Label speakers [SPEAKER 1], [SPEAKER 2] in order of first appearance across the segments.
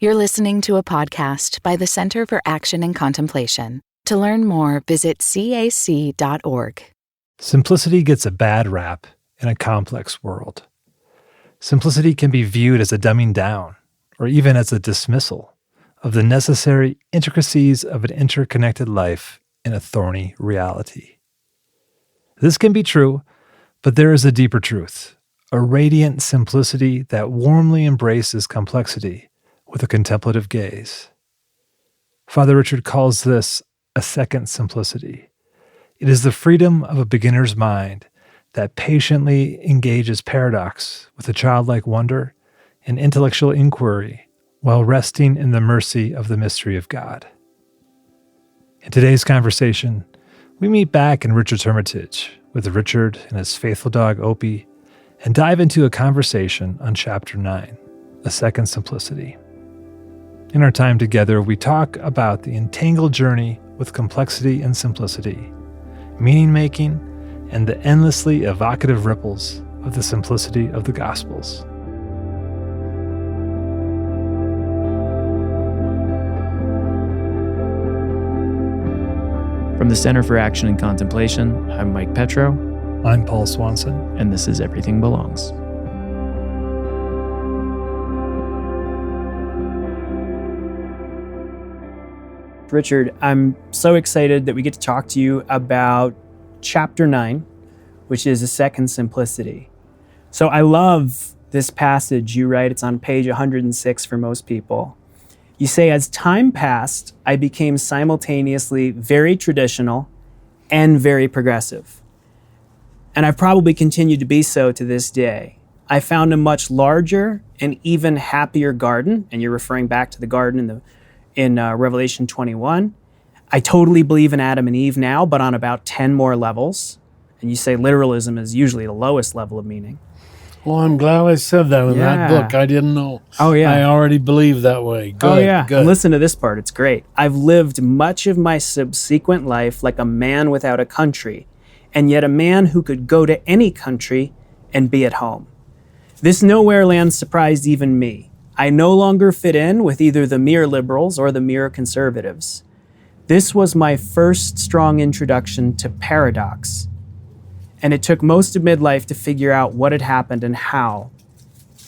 [SPEAKER 1] You're listening to a podcast by the Center for Action and Contemplation. To learn more, visit cac.org.
[SPEAKER 2] Simplicity gets a bad rap in a complex world. Simplicity can be viewed as a dumbing down, or even as a dismissal of the necessary intricacies of an interconnected life in a thorny reality. This can be true, but there is a deeper truth, a radiant simplicity that warmly embraces complexity with a contemplative gaze. Father Richard calls this a second simplicity. It is the freedom of a beginner's mind that patiently engages paradox with a childlike wonder and intellectual inquiry while resting in the mercy of the mystery of God. In today's conversation, we meet back in Richard's hermitage with Richard and his faithful dog Opie and dive into a conversation on Chapter 9, A Second Simplicity. In our time together, we talk about the entangled journey with complexity and simplicity, meaning-making, and the endlessly evocative ripples of the simplicity of the Gospels.
[SPEAKER 3] From the Center for Action and Contemplation, I'm Mike Petro.
[SPEAKER 2] I'm Paul Swanson.
[SPEAKER 3] And this is Everything Belongs. Richard, I'm so excited that we get to talk to you about Chapter 9, which is A Second Simplicity. So I love this passage you write. It's on page 106 for most people. You say, as time passed, I became simultaneously very traditional and very progressive. And I've probably continued to be so to this day. I found a much larger and even happier garden, and you're referring back to the garden in Revelation 21. I totally believe in Adam and Eve now, but on about 10 more levels. And you say literalism is usually the lowest level of meaning.
[SPEAKER 4] Well, I'm glad I said that in that book. I didn't know.
[SPEAKER 3] Oh, yeah.
[SPEAKER 4] I already believe that way. Good,
[SPEAKER 3] oh, yeah.
[SPEAKER 4] Good.
[SPEAKER 3] And listen to this part. It's great. I've lived much of my subsequent life like a man without a country, and yet a man who could go to any country and be at home. This nowhere land surprised even me. I no longer fit in with either the mere liberals or the mere conservatives. This was my first strong introduction to paradox, and it took most of midlife to figure out what had happened and how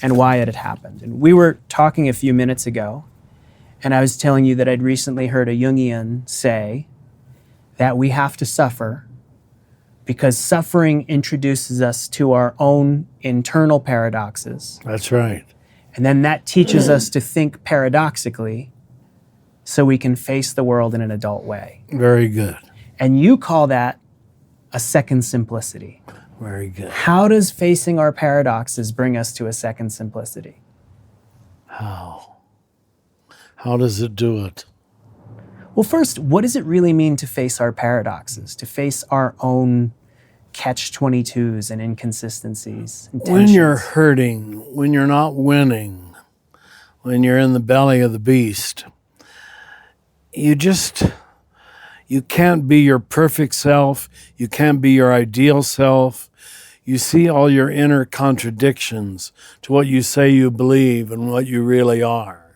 [SPEAKER 3] and why it had happened. And we were talking a few minutes ago, and I was telling you that I'd recently heard a Jungian say that we have to suffer because suffering introduces us to our own internal paradoxes.
[SPEAKER 4] That's right.
[SPEAKER 3] And then that teaches us to think paradoxically so we can face the world in an adult way.
[SPEAKER 4] Very good.
[SPEAKER 3] And you call that a second simplicity.
[SPEAKER 4] Very good.
[SPEAKER 3] How does facing our paradoxes bring us to a second simplicity?
[SPEAKER 4] How? How does it do it?
[SPEAKER 3] Well, first, what does it really mean to face our paradoxes, to face our own catch-22s and inconsistencies and
[SPEAKER 4] When you're hurting, when you're not winning, when you're in the belly of the beast, you can't be your perfect self. You can't be your ideal self. You see all your inner contradictions to what you say you believe and what you really are.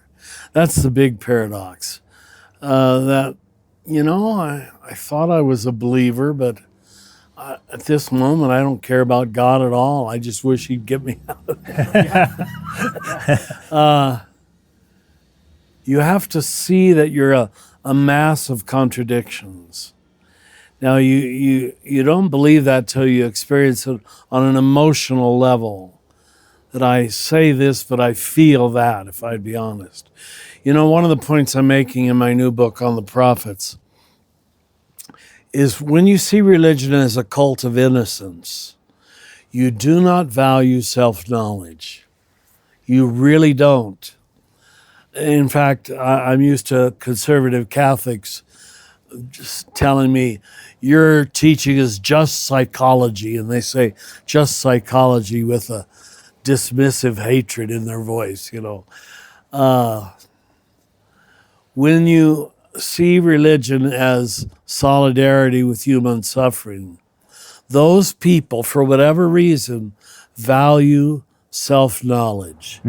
[SPEAKER 4] That's the big paradox. I thought I was a believer, but at this moment, I don't care about God at all. I just wish he'd get me out of there. You have to see that you're a mass of contradictions. Now, you don't believe that till you experience it on an emotional level, that I say this, but I feel that, if I'd be honest. You know, one of the points I'm making in my new book on the prophets is when you see religion as a cult of innocence, you do not value self-knowledge. You really don't. In fact, I'm used to conservative Catholics just telling me, your teaching is just psychology. And they say just psychology with a dismissive hatred in their voice, you know. When you see religion as solidarity with human suffering, those people, for whatever reason, value self-knowledge,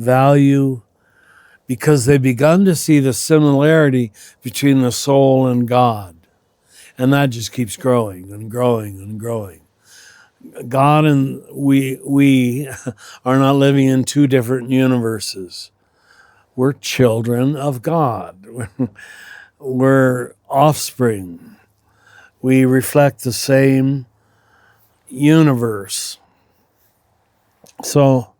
[SPEAKER 4] value because they've begun to see the similarity between the soul and God. And that just keeps growing and growing and growing. God and we are not living in two different universes. We're children of God. We're offspring. We reflect the same universe. So,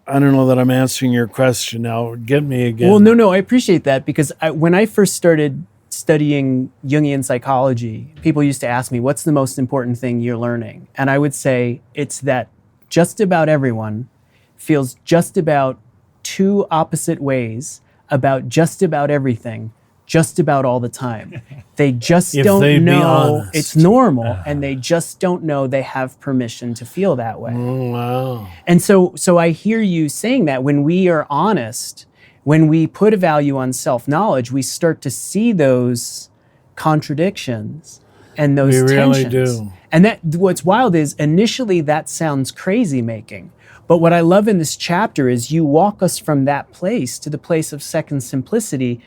[SPEAKER 4] I don't know that I'm answering your question now. Get me again.
[SPEAKER 3] Well, no, I appreciate that, because when I first started studying Jungian psychology, people used to ask me, what's the most important thing you're learning? And I would say it's that just about everyone feels just about two opposite ways about just about everything, just about all the time. They just don't know it's normal, and they just don't know they have permission to feel that way.
[SPEAKER 4] Oh, wow.
[SPEAKER 3] And so I hear you saying that when we are honest, when we put a value on self-knowledge, we start to see those contradictions and those tensions.
[SPEAKER 4] We really do.
[SPEAKER 3] And that what's wild is initially that sounds crazy making. But what I love in this chapter is you walk us from that place to the place of second simplicity,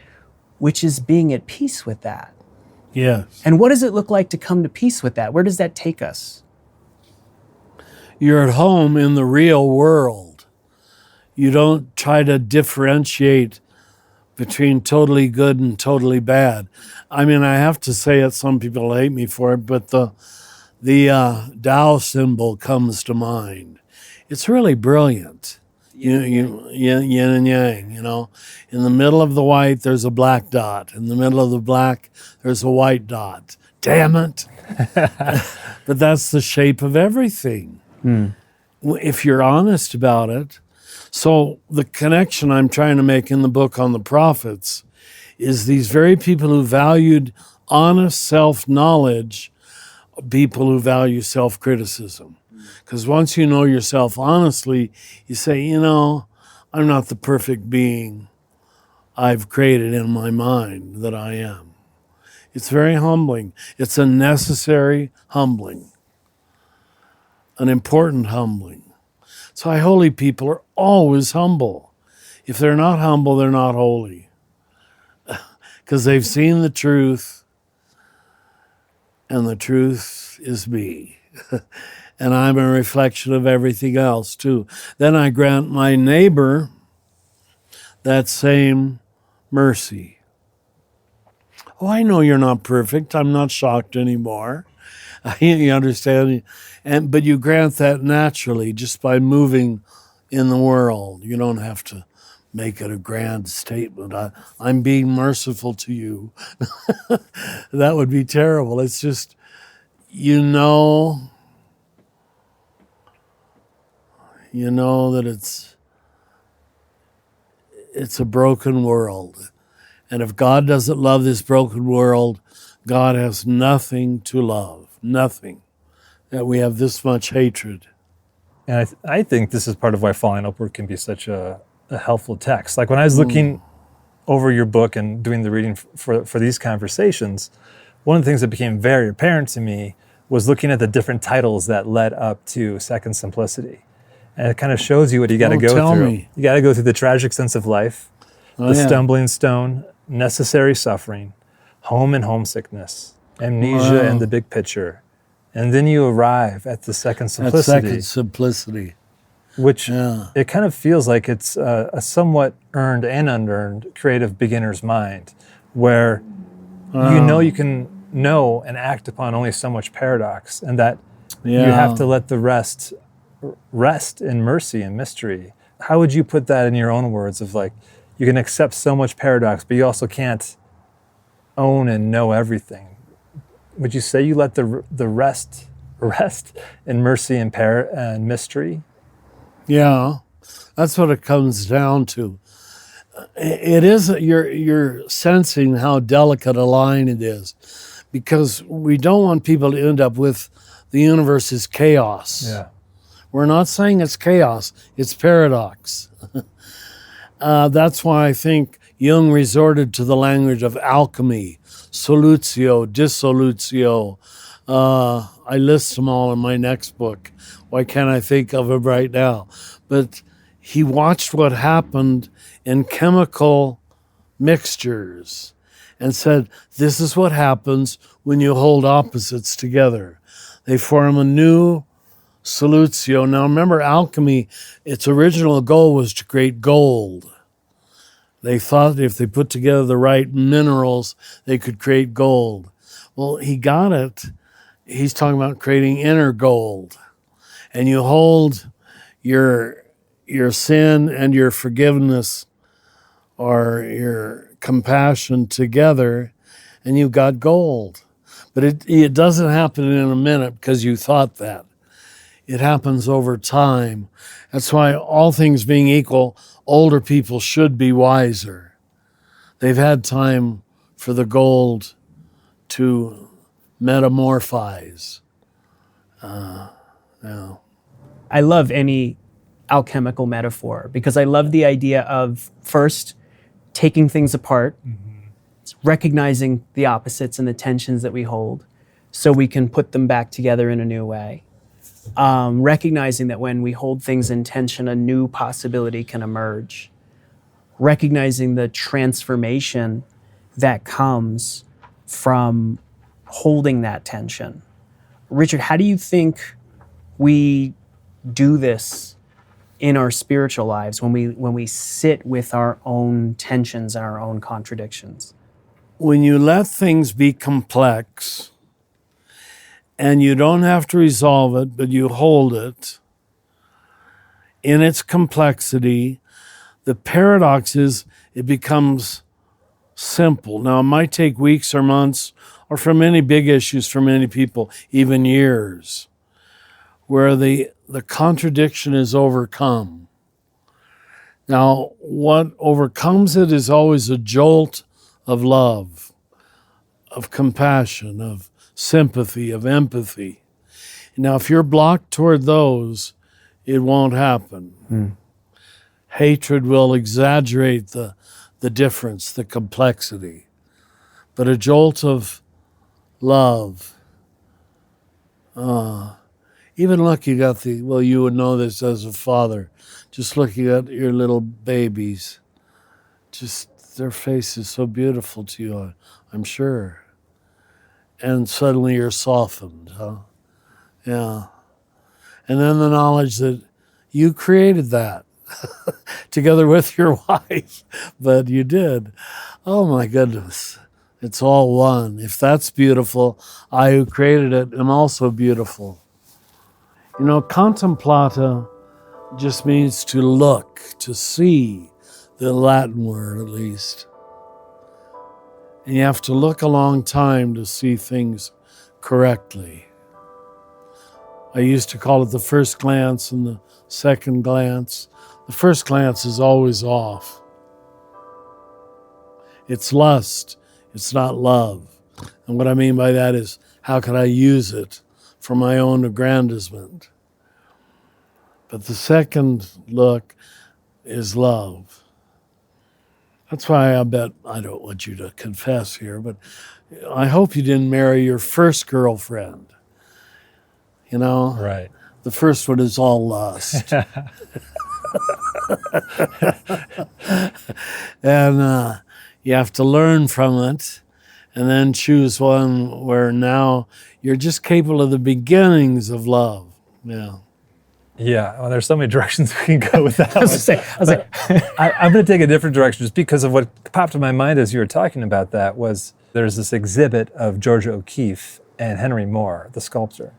[SPEAKER 3] which is being at peace with that.
[SPEAKER 4] Yes.
[SPEAKER 3] And what does it look like to come to peace with that? Where does that take us?
[SPEAKER 4] You're at home in the real world. You don't try to differentiate between totally good and totally bad. I mean, I have to say it, some people hate me for it, but the Tao symbol comes to mind. It's really brilliant. Yin and yang, you know. In the middle of the white, there's a black dot. In the middle of the black, there's a white dot. Damn it. But that's the shape of everything. If you're honest about it. So the connection I'm trying to make in the book on the prophets is these very people who valued honest self-knowledge, people who value self-criticism. Because once you know yourself honestly, you say, you know, I'm not the perfect being I've created in my mind that I am. It's very humbling. It's a necessary humbling, an important humbling. That's why holy people are always humble. If they're not humble, they're not holy. Because they've seen the truth, and the truth is me. And I'm a reflection of everything else, too. Then I grant my neighbor that same mercy. Oh, I know you're not perfect. I'm not shocked anymore. You understand? But you grant that naturally just by moving in the world. You don't have to make it a grand statement. I'm being merciful to you. That would be terrible. It's just, you know that it's a broken world. And if God doesn't love this broken world, God has nothing to love, nothing. That we have this much hatred.
[SPEAKER 2] And I think this is part of why Falling Upward can be such a helpful text. Like when I was looking over your book and doing the reading for these conversations, one of the things that became very apparent to me was looking at the different titles that led up to Second Simplicity. And it kind of shows you what you got to go through. You got to go through the tragic sense of life, the stumbling stone, necessary suffering, home and homesickness, amnesia and the big picture. And then you arrive at the second simplicity.
[SPEAKER 4] Second simplicity.
[SPEAKER 2] Which it kind of feels like it's a somewhat earned and unearned creative beginner's mind, where you know you can know and act upon only so much paradox, and that you have to let the rest in mercy and mystery. How would you put that in your own words of like, you can accept so much paradox, but you also can't own and know everything? Would you say you let the rest in mercy and mystery? Yeah,
[SPEAKER 4] that's what it comes down to. It is, you're sensing how delicate a line it is, because we don't want people to end up with the universe is chaos.
[SPEAKER 2] Yeah.
[SPEAKER 4] We're not saying it's chaos, it's paradox. That's why I think Jung resorted to the language of alchemy, solutio, dissolutio. I list them all in my next book. Why can't I think of them right now? But he watched what happened in chemical mixtures and said, this is what happens when you hold opposites together. They form a new solutio. Now remember, alchemy, its original goal was to create gold. They thought if they put together the right minerals, they could create gold. Well, he got it. He's talking about creating inner gold. And you hold your sin and your forgiveness or your compassion together, and you've got gold. But it doesn't happen in a minute because you thought that. It happens over time. That's why, all things being equal, older people should be wiser. They've had time for the gold to metamorphize.
[SPEAKER 3] I love any alchemical metaphor because I love the idea of first taking things apart, recognizing the opposites and the tensions that we hold so we can put them back together in a new way. Recognizing that when we hold things in tension, a new possibility can emerge. Recognizing the transformation that comes from holding that tension. Richard, how do you think we do this in our spiritual lives when we sit with our own tensions and our own contradictions?
[SPEAKER 4] When you let things be complex, and you don't have to resolve it, but you hold it in its complexity, the paradox is it becomes simple. Now, it might take weeks or months, or for many big issues for many people, even years, where the contradiction is overcome. Now, what overcomes it is always a jolt of love, of compassion, of sympathy, of empathy. Now, if you're blocked toward those, it won't happen. Hatred will exaggerate the difference, the complexity. But a jolt of love, even look, you got you would know this as a father, just looking at your little babies, just their face is so beautiful to you, I'm sure. And suddenly you're softened, huh? Yeah. And then the knowledge that you created that together with your wife, but you did. Oh my goodness. It's all one. If that's beautiful, I who created it am also beautiful. You know, contemplata just means to look, to see, the Latin word at least. And you have to look a long time to see things correctly. I used to call it the first glance and the second glance. The first glance is always off. It's lust, it's not love. And what I mean by that is, how can I use it for my own aggrandizement? But the second look is love. That's why I don't want you to confess here, but I hope you didn't marry your first girlfriend. You know?
[SPEAKER 2] Right.
[SPEAKER 4] The first one is all lust. And you have to learn from it and then choose one where now you're just capable of the beginnings of love. Yeah.
[SPEAKER 2] Yeah, well, there's so many directions we can go with that.
[SPEAKER 3] I was like,
[SPEAKER 2] I'm going to take a different direction just because of what popped in my mind as you were talking about that was there's this exhibit of Georgia O'Keeffe and Henry Moore, the sculptor.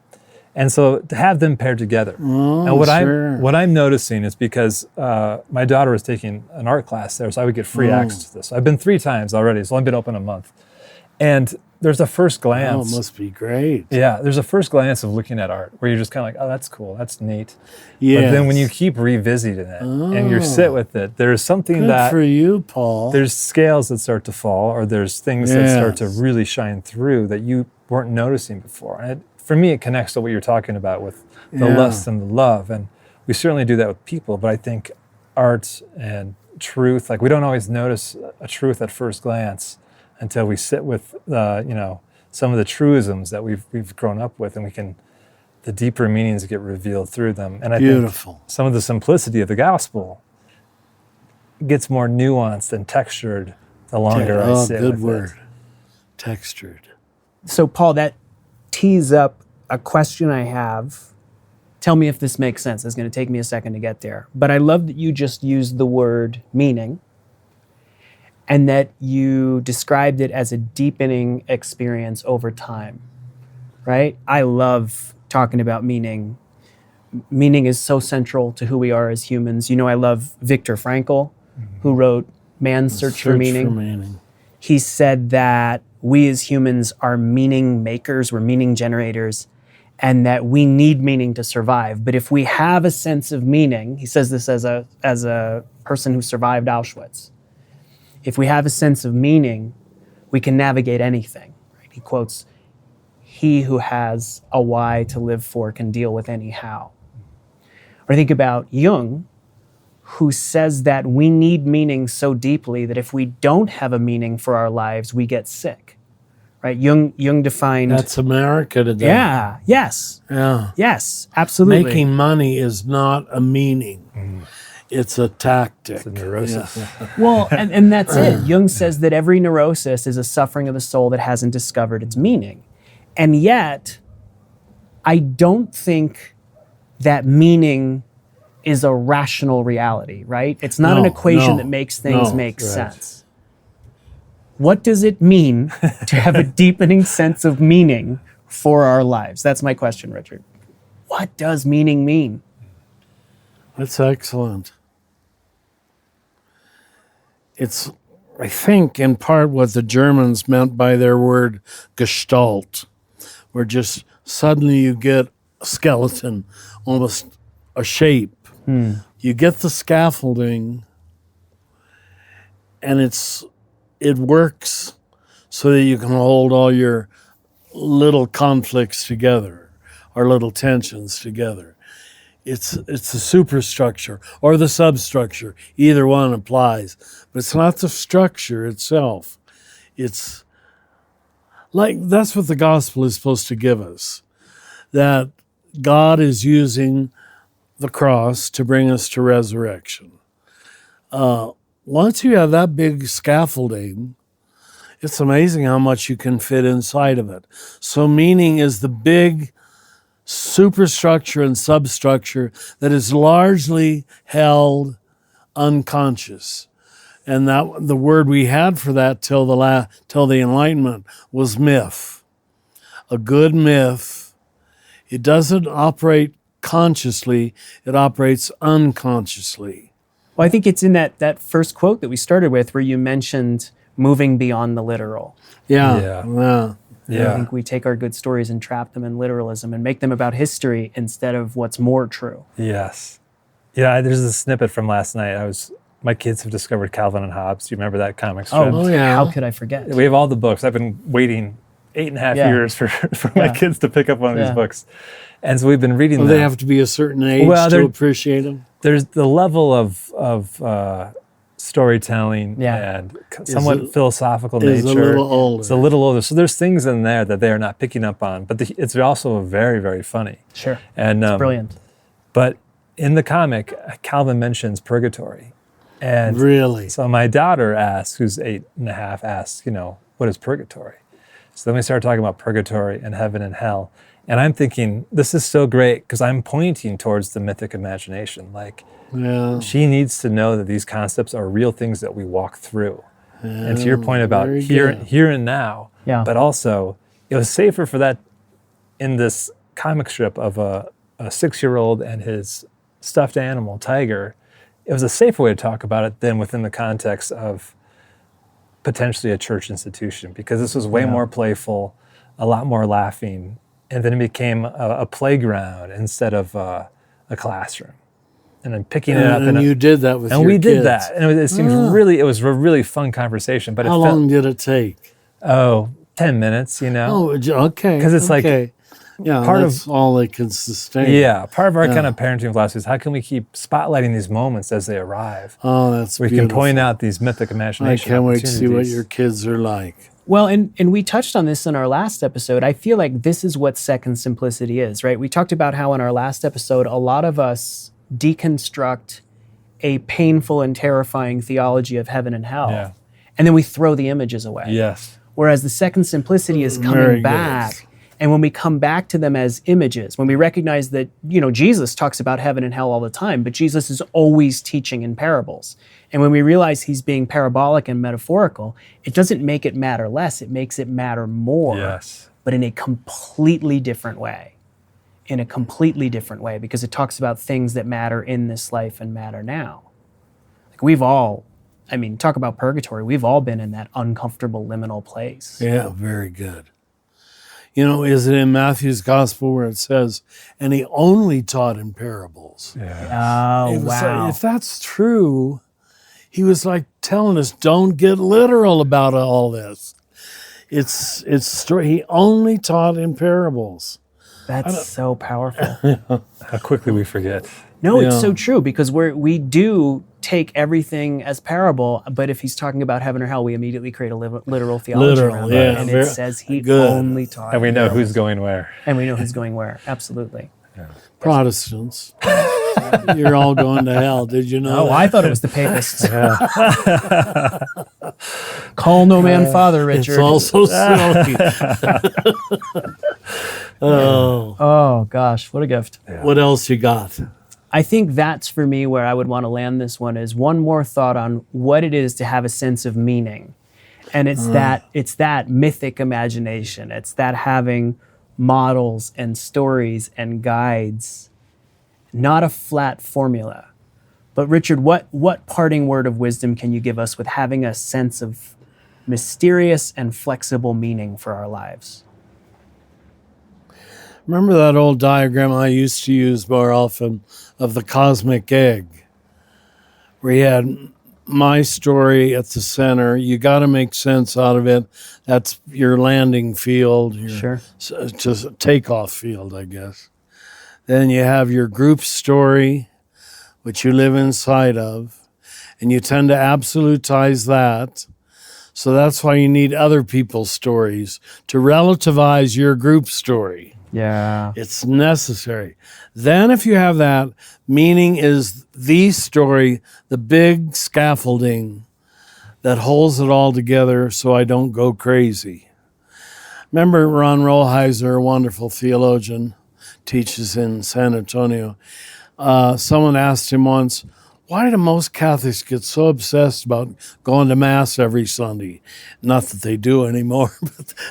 [SPEAKER 2] And so to have them paired together. And what I'm noticing is because my daughter was taking an art class there, so I would get free access to this. I've been 3 times already. It's only been open a month. And there's a first glance.
[SPEAKER 4] Oh, it must be great.
[SPEAKER 2] Yeah, there's a first glance of looking at art where you're just kind of like, oh, that's cool, that's neat.
[SPEAKER 4] Yes.
[SPEAKER 2] But then when you keep revisiting it and you sit with it, there's something
[SPEAKER 4] Good for you, Paul.
[SPEAKER 2] There's scales that start to fall, or there's things that start to really shine through that you weren't noticing before. And for me, it connects to what you're talking about with the lust and the love. And we certainly do that with people, but I think art and truth, like we don't always notice a truth at first glance until we sit with, some of the truisms that we've grown up with, and we can the deeper meanings get revealed through them. And I
[SPEAKER 4] Beautiful.
[SPEAKER 2] think some of the simplicity of the gospel gets more nuanced and textured the longer I sit
[SPEAKER 4] good
[SPEAKER 2] with
[SPEAKER 4] word.
[SPEAKER 2] it.
[SPEAKER 4] Textured.
[SPEAKER 3] So, Paul, that tees up a question I have. Tell me if this makes sense. It's going to take me a second to get there. But I love that you just used the word meaning and that you described it as a deepening experience over time, right? I love talking about meaning. Meaning is so central to who we are as humans. You know, I love Viktor Frankl, who wrote Man's Search for Meaning. He said that we as humans are meaning makers, we're meaning generators, and that we need meaning to survive. But if we have a sense of meaning, he says this as a person who survived Auschwitz, if we have a sense of meaning, we can navigate anything. Right? He quotes, "He who has a why to live for can deal with any how." Or think about Jung, who says that we need meaning so deeply that if we don't have a meaning for our lives, we get sick. Right? Jung defined...
[SPEAKER 4] That's America today.
[SPEAKER 3] Yeah, yes.
[SPEAKER 4] Yeah.
[SPEAKER 3] Yes, absolutely.
[SPEAKER 4] Making money is not a meaning. It's a tactic.
[SPEAKER 2] It's a neurosis.
[SPEAKER 4] Yeah.
[SPEAKER 3] Well, and that's it. Jung says that every neurosis is a suffering of the soul that hasn't discovered its meaning. And yet, I don't think that meaning is a rational reality, right? It's not an equation that makes things make sense. What does it mean to have a deepening sense of meaning for our lives? That's my question, Richard. What does meaning mean?
[SPEAKER 4] That's excellent. It's, I think, in part what the Germans meant by their word Gestalt, where just suddenly you get a skeleton, almost a shape. You get the scaffolding, and it works so that you can hold all your little conflicts together or little tensions together. It's the superstructure or the substructure. Either one applies. But it's not the structure itself. It's like, that's what the gospel is supposed to give us. That God is using the cross to bring us to resurrection. Once you have that big scaffolding, it's amazing how much you can fit inside of it. So meaning is the big superstructure and substructure that is largely held unconscious. And that the word we had for that till the Enlightenment was myth. A good myth, it doesn't operate consciously, it operates unconsciously.
[SPEAKER 3] Well, I think it's in that first quote that we started with where you mentioned moving beyond the literal.
[SPEAKER 4] Yeah.
[SPEAKER 3] I think we take our good stories and trap them in literalism and make them about history instead of what's more true.
[SPEAKER 2] Yes. Yeah, there's a snippet from last night. My kids have discovered Calvin and Hobbes. Do you remember that comic strip?
[SPEAKER 4] Oh, yeah.
[SPEAKER 3] How could I forget?
[SPEAKER 2] We have all the books. I've been waiting 8.5 years for my kids to pick up one of these books. And so we've been reading them.
[SPEAKER 4] They have to be a certain age to appreciate them?
[SPEAKER 2] There's the level of storytelling and somewhat philosophical nature.
[SPEAKER 4] Is a little older.
[SPEAKER 2] It's a little older. So there's things in there that they are not picking up on. But it's also very, very funny.
[SPEAKER 3] Sure.
[SPEAKER 2] And
[SPEAKER 3] it's brilliant.
[SPEAKER 2] But in the comic, Calvin mentions purgatory. And
[SPEAKER 4] really?
[SPEAKER 2] So my daughter asks, who's 8.5, asks, what is purgatory? So then we started talking about purgatory and heaven and hell. And I'm thinking, this is so great because I'm pointing towards the mythic imagination. Like, she needs to know that these concepts are real things that we walk through. And to your point about here and now, but also it was safer for that in this comic strip of a 6-year-old and his stuffed animal, Tiger. It was a safer way to talk about it than within the context of potentially a church institution, because this was way more playful, a lot more laughing, and then it became a playground instead of a classroom. And then picking it up.
[SPEAKER 4] And you did that with your kids.
[SPEAKER 2] And we did that. And it seemed it was a really fun conversation. But
[SPEAKER 4] how long did it take?
[SPEAKER 2] 10 minutes,
[SPEAKER 4] Oh, okay.
[SPEAKER 2] Because it's like,
[SPEAKER 4] Yeah,
[SPEAKER 2] part
[SPEAKER 4] that's all they can sustain.
[SPEAKER 2] Yeah, part of our kind of parenting philosophy is how can we keep spotlighting these moments as they arrive?
[SPEAKER 4] Oh, that's
[SPEAKER 2] we
[SPEAKER 4] beautiful.
[SPEAKER 2] can point out these mythic
[SPEAKER 4] I
[SPEAKER 2] imagination
[SPEAKER 4] can't wait to see what
[SPEAKER 2] opportunities.
[SPEAKER 4] your kids are like.
[SPEAKER 3] Well, and we touched on this in our last episode. I feel like this is what second simplicity is, right? We talked about how in our last episode, a lot of us deconstruct a painful and terrifying theology of heaven and hell.
[SPEAKER 2] Yeah.
[SPEAKER 3] And then we throw the images away.
[SPEAKER 2] Yes.
[SPEAKER 3] Whereas the second simplicity is
[SPEAKER 4] Very
[SPEAKER 3] coming
[SPEAKER 4] good.
[SPEAKER 3] back. And when we come back to them as images, when we recognize that, Jesus talks about heaven and hell all the time, but Jesus is always teaching in parables. And when we realize he's being parabolic and metaphorical, it doesn't make it matter less, it makes it matter more,
[SPEAKER 2] Yes.
[SPEAKER 3] but in a completely different way. In a completely different way, because it talks about things that matter in this life and matter now. Like we've all, talk about purgatory, we've all been in that uncomfortable liminal place.
[SPEAKER 4] Yeah, very good. Is it in Matthew's gospel where it says, and he only taught in parables?
[SPEAKER 2] Yeah.
[SPEAKER 3] Oh,
[SPEAKER 4] It was
[SPEAKER 3] wow.
[SPEAKER 4] like, if that's true, he was like telling us, don't get literal about all this. He only taught in parables.
[SPEAKER 3] That's so powerful.
[SPEAKER 2] How quickly we forget.
[SPEAKER 3] No, it's
[SPEAKER 4] Yeah.
[SPEAKER 3] so true, because we do take everything as parable, but if he's talking about heaven or hell, we immediately create a literal theology
[SPEAKER 4] Literal,
[SPEAKER 3] around
[SPEAKER 4] yeah,
[SPEAKER 3] it. And
[SPEAKER 4] very
[SPEAKER 3] it says he
[SPEAKER 4] good.
[SPEAKER 3] only taught.
[SPEAKER 2] And we know
[SPEAKER 3] parables.
[SPEAKER 2] who's going where.
[SPEAKER 3] And we know who's going where. Absolutely.
[SPEAKER 4] Protestants. You're all going to hell. Did you know
[SPEAKER 3] Oh,
[SPEAKER 4] that?
[SPEAKER 3] I thought it was the papists. Call no man father, Richard.
[SPEAKER 4] It's all so silly. Oh,
[SPEAKER 3] Oh, gosh, what a gift.
[SPEAKER 4] what else you got?
[SPEAKER 3] I think that's for me where I would want to land this one is one more thought on what it is to have a sense of meaning. And it's that mythic imagination. It's that having models and stories and guides, not a flat formula. But Richard, what parting word of wisdom can you give us with having a sense of mysterious and flexible meaning for our lives?
[SPEAKER 4] Remember that old diagram I used to use more often of the cosmic egg, where you had my story at the center. You got to make sense out of it. That's your landing field, your just a takeoff field, I guess. Then you have your group story, which you live inside of, and you tend to absolutize that. So that's why you need other people's stories to relativize your group story.
[SPEAKER 3] Yeah.
[SPEAKER 4] It's necessary. Then if you have that, meaning is the story, the big scaffolding that holds it all together so I don't go crazy. Remember Ron Rolheiser, a wonderful theologian, teaches in San Antonio. Someone asked him once, why do most Catholics get so obsessed about going to Mass every Sunday? Not that they do anymore,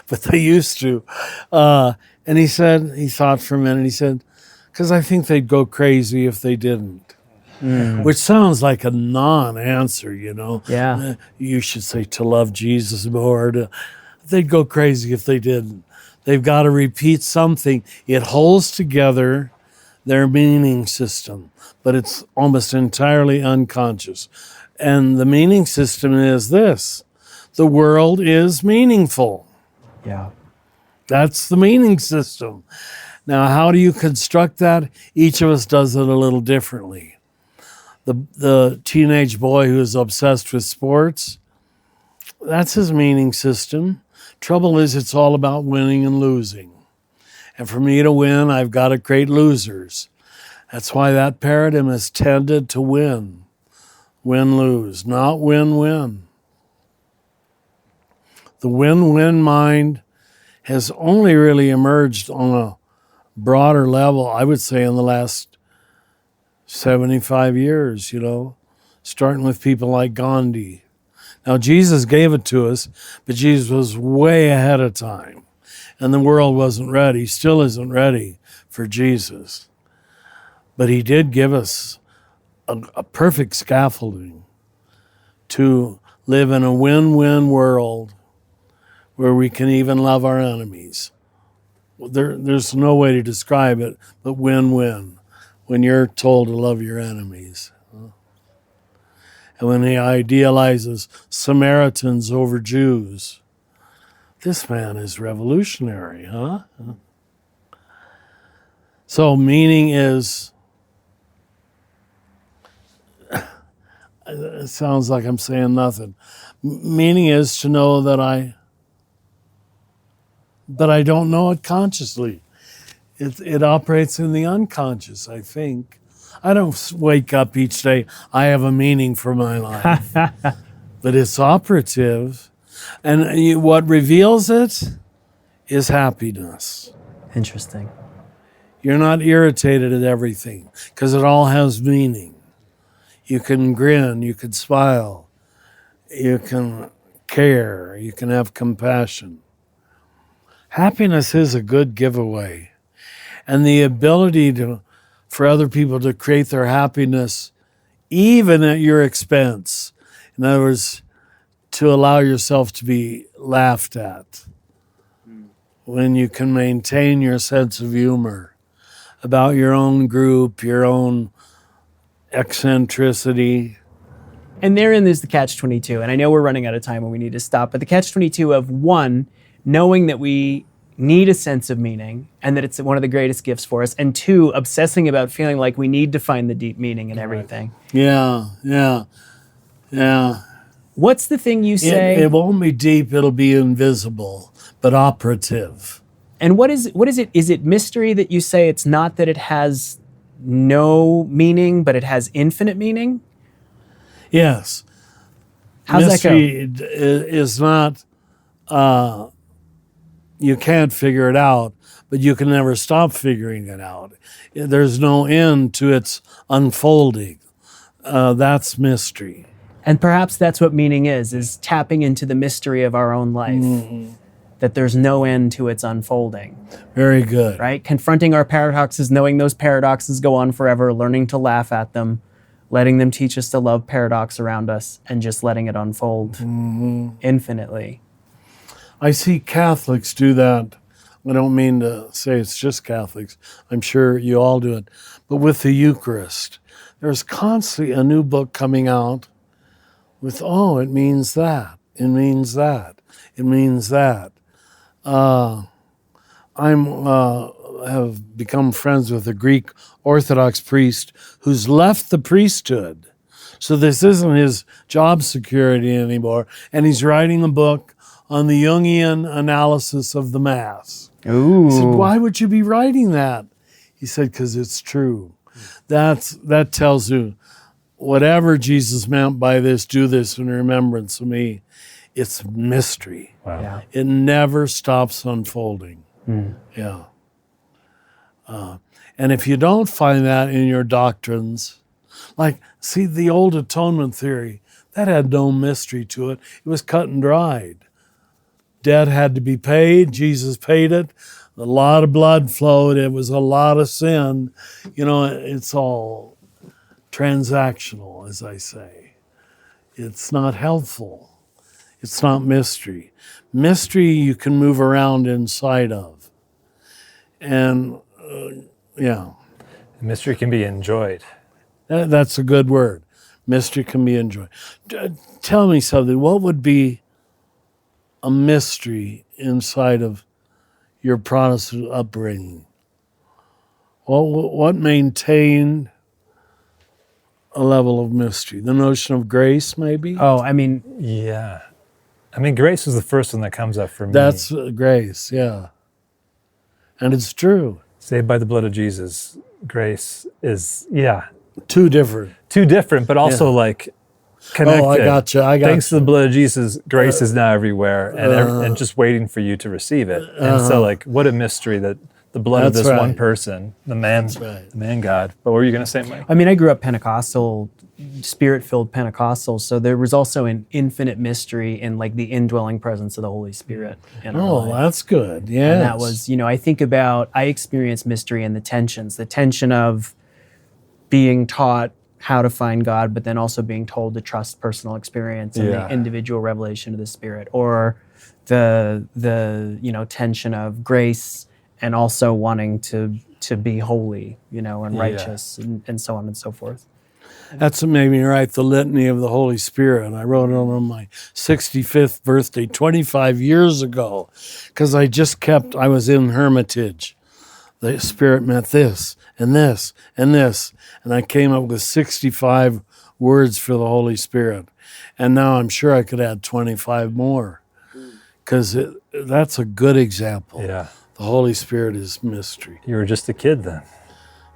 [SPEAKER 4] but they used to. And he thought for a minute, he said, because I think they'd go crazy if they didn't. Which sounds like a non-answer,
[SPEAKER 3] Yeah.
[SPEAKER 4] You should say to love Jesus more. They'd go crazy if they didn't. They've got to repeat something. It holds together their meaning system, but it's almost entirely unconscious. And the meaning system is this: the world is meaningful.
[SPEAKER 3] Yeah.
[SPEAKER 4] That's the meaning system. Now, how do you construct that? Each of us does it a little differently. The teenage boy who is obsessed with sports, that's his meaning system. Trouble is, it's all about winning and losing. And for me to win, I've got to create losers. That's why that paradigm has tended to win. Win-lose, not win-win. The win-win mind has only really emerged on a broader level, I would say, in the last 75 years, starting with people like Gandhi. Now, Jesus gave it to us, but Jesus was way ahead of time, and the world wasn't ready, still isn't ready for Jesus. But he did give us a perfect scaffolding to live in a win-win world where we can even love our enemies. There's no way to describe it but win-win when you're told to love your enemies. And when he idealizes Samaritans over Jews, this man is revolutionary, huh? So meaning is, it sounds like I'm saying nothing. Meaning is to know that I don't know it consciously. It operates in the unconscious, I think. I don't wake up each day, I have a meaning for my life. But it's operative. And what reveals it is happiness.
[SPEAKER 3] Interesting.
[SPEAKER 4] You're not irritated at everything because it all has meaning. You can grin, you can smile, you can care, you can have compassion. Happiness is a good giveaway. And the ability for other people to create their happiness even at your expense. In other words, to allow yourself to be laughed at. When you can maintain your sense of humor about your own group, your own eccentricity.
[SPEAKER 3] And therein is the catch-22. And I know we're running out of time and we need to stop, but the catch-22 of, one, knowing that we need a sense of meaning and that it's one of the greatest gifts for us, and two, obsessing about feeling like we need to find the deep meaning in everything.
[SPEAKER 4] Yeah.
[SPEAKER 3] What's the thing you say?
[SPEAKER 4] It won't be deep, it'll be invisible, but operative.
[SPEAKER 3] And what is it? Is it mystery that you say it's not that it has no meaning, but it has infinite meaning?
[SPEAKER 4] Yes.
[SPEAKER 3] How's
[SPEAKER 4] mystery
[SPEAKER 3] that go?
[SPEAKER 4] Is not, you can't figure it out, but you can never stop figuring it out. There's no end to its unfolding. That's mystery.
[SPEAKER 3] And perhaps that's what meaning is tapping into the mystery of our own life. Mm-hmm. That there's no end to its unfolding.
[SPEAKER 4] Very good.
[SPEAKER 3] Right? Confronting our paradoxes, knowing those paradoxes go on forever, learning to laugh at them, letting them teach us to love paradox around us, and just letting it unfold infinitely.
[SPEAKER 4] I see Catholics do that. I don't mean to say it's just Catholics. I'm sure you all do it. But with the Eucharist, there's constantly a new book coming out with, it means that. It means that. It means that. I have become friends with a Greek Orthodox priest who's left the priesthood. So this isn't his job security anymore. And he's writing a book on the Jungian analysis of the Mass.
[SPEAKER 3] Ooh.
[SPEAKER 4] I said, why would you be writing that? He said, because it's true. That tells you, whatever Jesus meant by this, do this in remembrance of me. It's mystery.
[SPEAKER 2] Wow.
[SPEAKER 3] Yeah.
[SPEAKER 4] It never stops unfolding. Yeah. And if you don't find that in your doctrines, see the old atonement theory, that had no mystery to it. It was cut and dried. Debt had to be paid. Jesus paid it. A lot of blood flowed. It was a lot of sin. It's all transactional, as I say. It's not helpful. It's not mystery. Mystery you can move around inside of. And,
[SPEAKER 2] Mystery can be enjoyed.
[SPEAKER 4] That's a good word. Mystery can be enjoyed. Tell me something. What would be a mystery inside of your Protestant upbringing? What maintained a level of mystery? The notion of grace, maybe?
[SPEAKER 2] Yeah. Grace is the first one that comes up for me.
[SPEAKER 4] That's grace, yeah. And it's true.
[SPEAKER 2] Saved by the blood of Jesus. Grace is,
[SPEAKER 4] Too different.
[SPEAKER 2] But also connected.
[SPEAKER 4] I got you.
[SPEAKER 2] Thanks to the blood of Jesus, grace is now everywhere and just waiting for you to receive it. And so what a mystery that the blood of this one person, the man God. But what were you going to say, Mike?
[SPEAKER 3] I grew up Pentecostal, Spirit-filled Pentecostal, so there was also an infinite mystery in the indwelling presence of the Holy Spirit in our life.
[SPEAKER 4] That's good. Yeah.
[SPEAKER 3] And that was, I experienced mystery in the tension of being taught how to find God, but then also being told to trust personal experience and the individual revelation of the Spirit, or the tension of grace and also wanting to be holy, and righteous and so on and so forth.
[SPEAKER 4] That's what made me write the Litany of the Holy Spirit. I wrote it on my 65th birthday 25 years ago because I was in Hermitage, the Spirit meant this and this and this. And I came up with 65 words for the Holy Spirit. And now I'm sure I could add 25 more, because that's a good example.
[SPEAKER 2] Yeah.
[SPEAKER 4] The Holy Spirit is mystery.
[SPEAKER 2] You were just a kid then.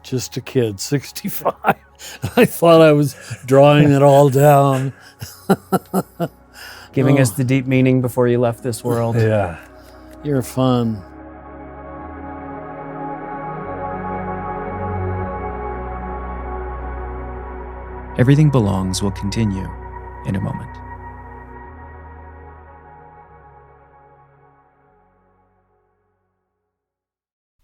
[SPEAKER 4] Just a kid, 65. I thought I was drawing it all down.
[SPEAKER 3] Giving us the deep meaning before you left this world.
[SPEAKER 2] Yeah.
[SPEAKER 4] You're fun.
[SPEAKER 5] Everything Belongs will continue in a moment.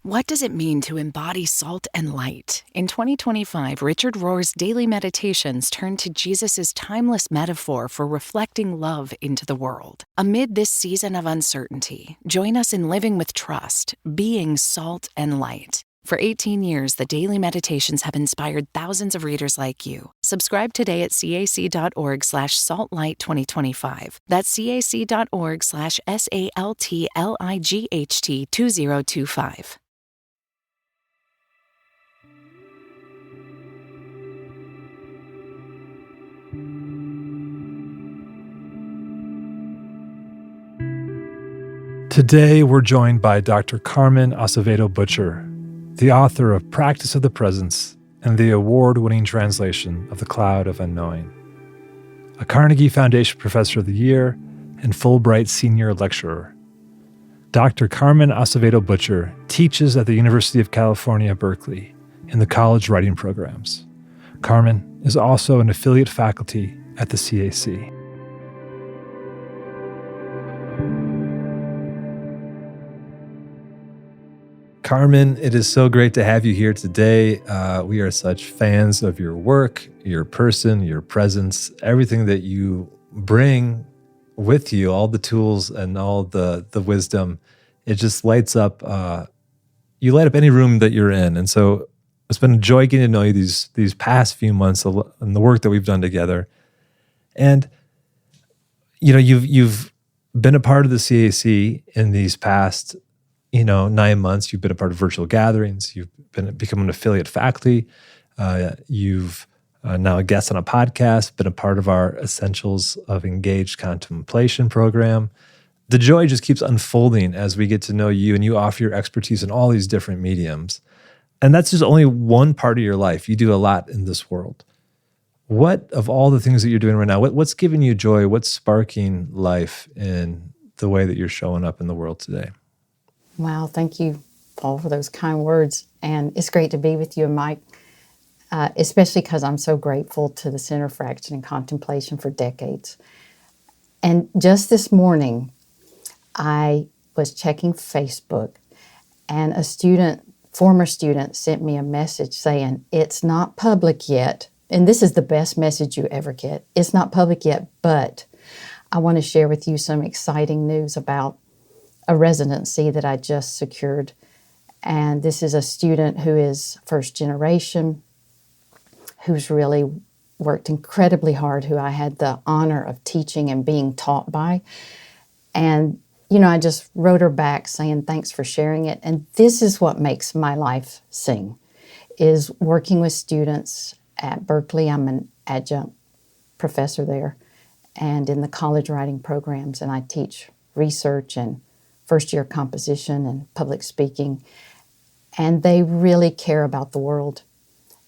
[SPEAKER 1] What does it mean to embody salt and light? In 2025, Richard Rohr's daily meditations turn to Jesus' timeless metaphor for reflecting love into the world. Amid this season of uncertainty, join us in living with trust, being salt and light. For 18 years, the daily meditations have inspired thousands of readers like you. Subscribe today at cac.org/saltlight2025. That's cac.org/SALTLIGHT2025.
[SPEAKER 2] Today, we're joined by Dr. Carmen Acevedo Butcher, the author of Practice of the Presence and the award-winning translation of The Cloud of Unknowing, a Carnegie Foundation Professor of the Year and Fulbright Senior Lecturer. Dr. Carmen Acevedo Butcher teaches at the University of California, Berkeley in the college writing programs. Carmen is also an affiliate faculty at the CAC. Carmen, it is so great to have you here today. We are such fans of your work, your person, your presence, everything that you bring with you, all the tools and all the wisdom. It just lights up. You light up any room that you're in. And so it's been a joy getting to know you these past few months and the work that we've done together. And, you know, you've been a part of the CAC in these past 9 months. You've been a part of virtual gatherings. You've become an affiliate faculty. You've now a guest on a podcast, been a part of our Essentials of Engaged Contemplation program. The joy just keeps unfolding as we get to know you, and you offer your expertise in all these different mediums. And that's just only one part of your life. You do a lot in this world. What, of all the things that you're doing right now, what's giving you joy? What's sparking life in the way that you're showing up in the world today?
[SPEAKER 6] Wow, thank you, Paul, for those kind words. And it's great to be with you and Mike, especially because I'm so grateful to the Center for Action and Contemplation for decades. And just this morning, I was checking Facebook, and a former student, sent me a message saying, "It's not public yet." And this is the best message you ever get. "It's not public yet, but I want to share with you some exciting news about a residency that I just secured." And this is a student who is first generation, who's really worked incredibly hard, who I had the honor of teaching and being taught by. And, I just wrote her back saying, "Thanks for sharing it." And this is what makes my life sing, is working with students at Berkeley. I'm an adjunct professor there and in the college writing programs, and I teach research and first-year composition and public speaking, and they really care about the world.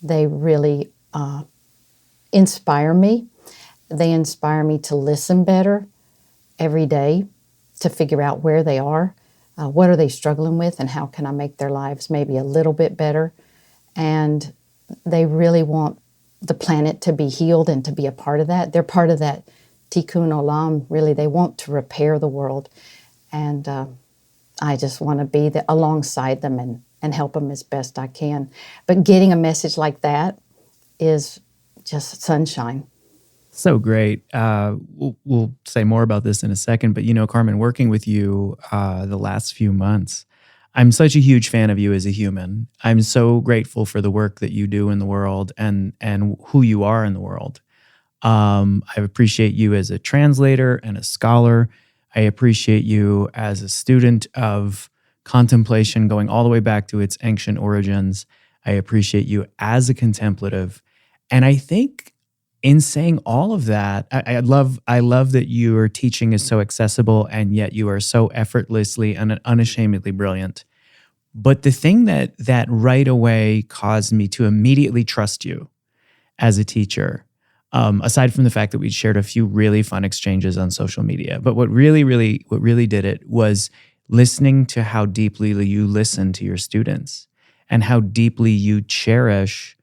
[SPEAKER 6] They really inspire me. They inspire me to listen better every day, to figure out where they are, what are they struggling with, and how can I make their lives maybe a little bit better. And they really want the planet to be healed and to be a part of that. They're part of that tikkun olam, really. They want to repair the world. And I just want to be alongside them and help them as best I can. But getting a message like that is just sunshine.
[SPEAKER 5] So great. We'll say more about this in a second, but Carmen, working with you the last few months, I'm such a huge fan of you as a human. I'm so grateful for the work that you do in the world and who you are in the world. I appreciate you as a translator and a scholar. I appreciate you as a student of contemplation going all the way back to its ancient origins. I appreciate you as a contemplative. And I think in saying all of that, I love that your teaching is so accessible and yet you are so effortlessly and unashamedly brilliant. But the thing that right away caused me to immediately trust you as a teacher, aside from the fact that we shared a few really fun exchanges on social media, but what really did it was listening to how deeply you listen to your students and how deeply you cherish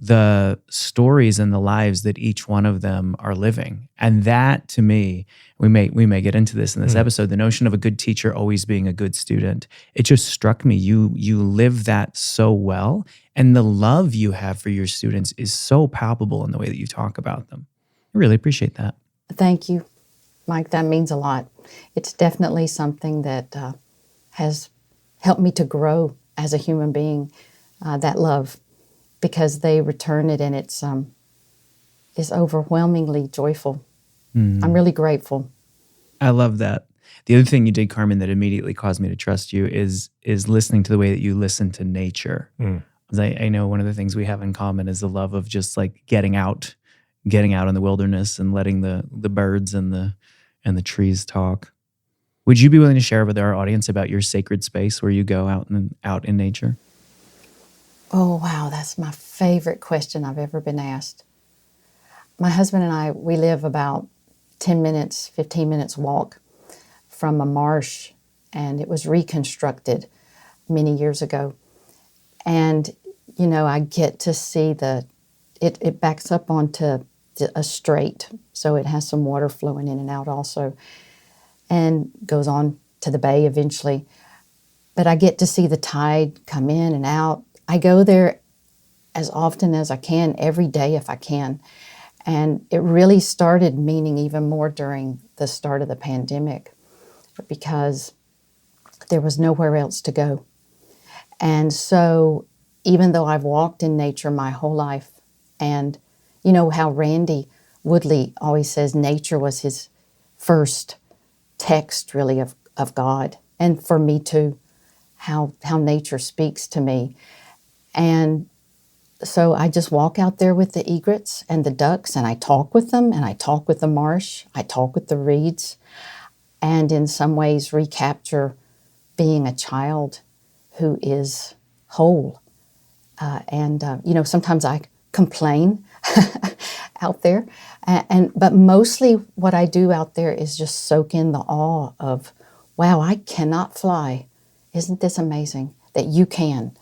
[SPEAKER 5] the stories and the lives that each one of them are living. And that, to me, we may get into this in this episode, the notion of a good teacher always being a good student. It just struck me. You live that so well, and the love you have for your students is so palpable in the way that you talk about them. I really appreciate that.
[SPEAKER 6] Thank you, Mike. That means a lot. It's definitely something that has helped me to grow as a human being, that love, because they return it and it's overwhelmingly joyful. I'm really grateful.
[SPEAKER 5] I love that. The other thing you did, Carmen, that immediately caused me to trust you is listening to the way that you listen to nature. I know one of the things we have in common is the love of just like getting out in the wilderness and letting the birds and the trees talk. Would you be willing to share with our audience about your sacred space where you go out in nature?
[SPEAKER 6] Oh, wow, that's my favorite question I've ever been asked. My husband and I, we live about 10 minutes, 15 minutes walk from a marsh, and it was reconstructed many years ago. And, I get to see it backs up onto a strait, so it has some water flowing in and out also, and goes on to the bay eventually. But I get to see the tide come in and out. I go there as often as I can, every day if I can. And it really started meaning even more during the start of the pandemic because there was nowhere else to go. And so even though I've walked in nature my whole life, and you know how Randy Woodley always says nature was his first text really of God, and for me too, how nature speaks to me. And so I just walk out there with the egrets and the ducks, and I talk with them, and I talk with the marsh, I talk with the reeds, and in some ways recapture being a child who is whole. Sometimes I complain out there, but mostly what I do out there is just soak in the awe of, wow, I cannot fly. Isn't this amazing that you can?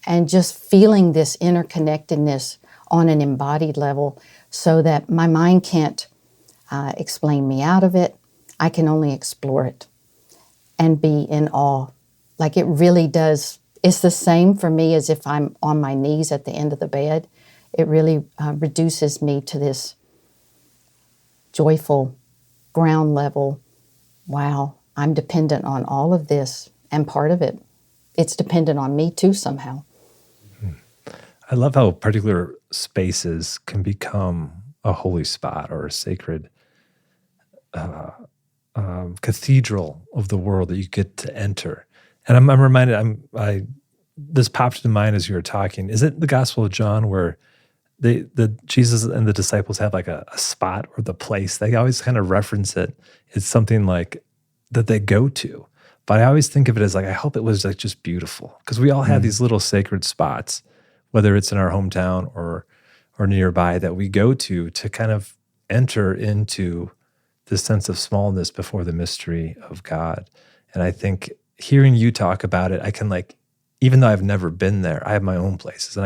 [SPEAKER 6] And just feeling this interconnectedness on an embodied level so that my mind can't explain me out of it. I can only explore it and be in awe. Like it really does. It's the same for me as if I'm on my knees at the end of the bed. It really reduces me to this joyful ground level. Wow, I'm dependent on all of this, and part of it, it's dependent on me too somehow.
[SPEAKER 2] I love how particular spaces can become a holy spot or a sacred cathedral of the world that you get to enter. And I'm reminded, this popped into mind as you were talking. Is it the Gospel of John where the Jesus and the disciples have like a spot or the place? They always kind of reference it. It's something like that they go to. But I always think of it as like, I hope it was like just beautiful, because we all have these little sacred spots, whether it's in our hometown or nearby, that we go to kind of enter into this sense of smallness before the mystery of God. And I think hearing you talk about it, I can even though I've never been there, I have my own places, and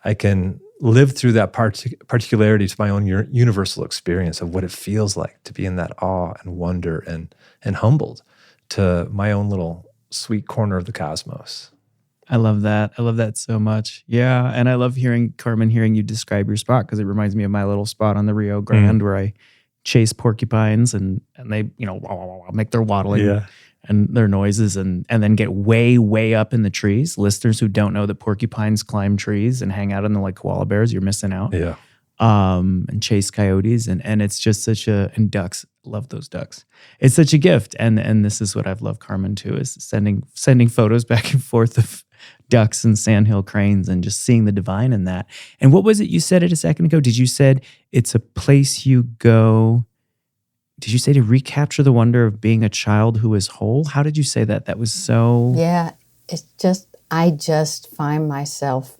[SPEAKER 2] I can live through that particularity to my own universal experience of what it feels like to be in that awe and wonder and humbled to my own little sweet corner of the cosmos.
[SPEAKER 5] I love that. I love that so much. Yeah, and I love hearing you describe your spot, because it reminds me of my little spot on the Rio Grande where I chase porcupines and they make their waddling and their noises and then get way, way up in the trees. Listeners who don't know that porcupines climb trees and hang out in them like koala bears, you're missing out.
[SPEAKER 2] Yeah.
[SPEAKER 5] And chase coyotes and it's just and ducks. love those ducks. It's such a gift. And this is what I've loved, Carmen, too, is sending photos back and forth of ducks and sandhill cranes and just seeing the divine in that. And what was it you said it a second ago? Did you said it's a place you go? Did you say to recapture the wonder of being a child who is whole? How did you say that? That was so...
[SPEAKER 6] Yeah, I just find myself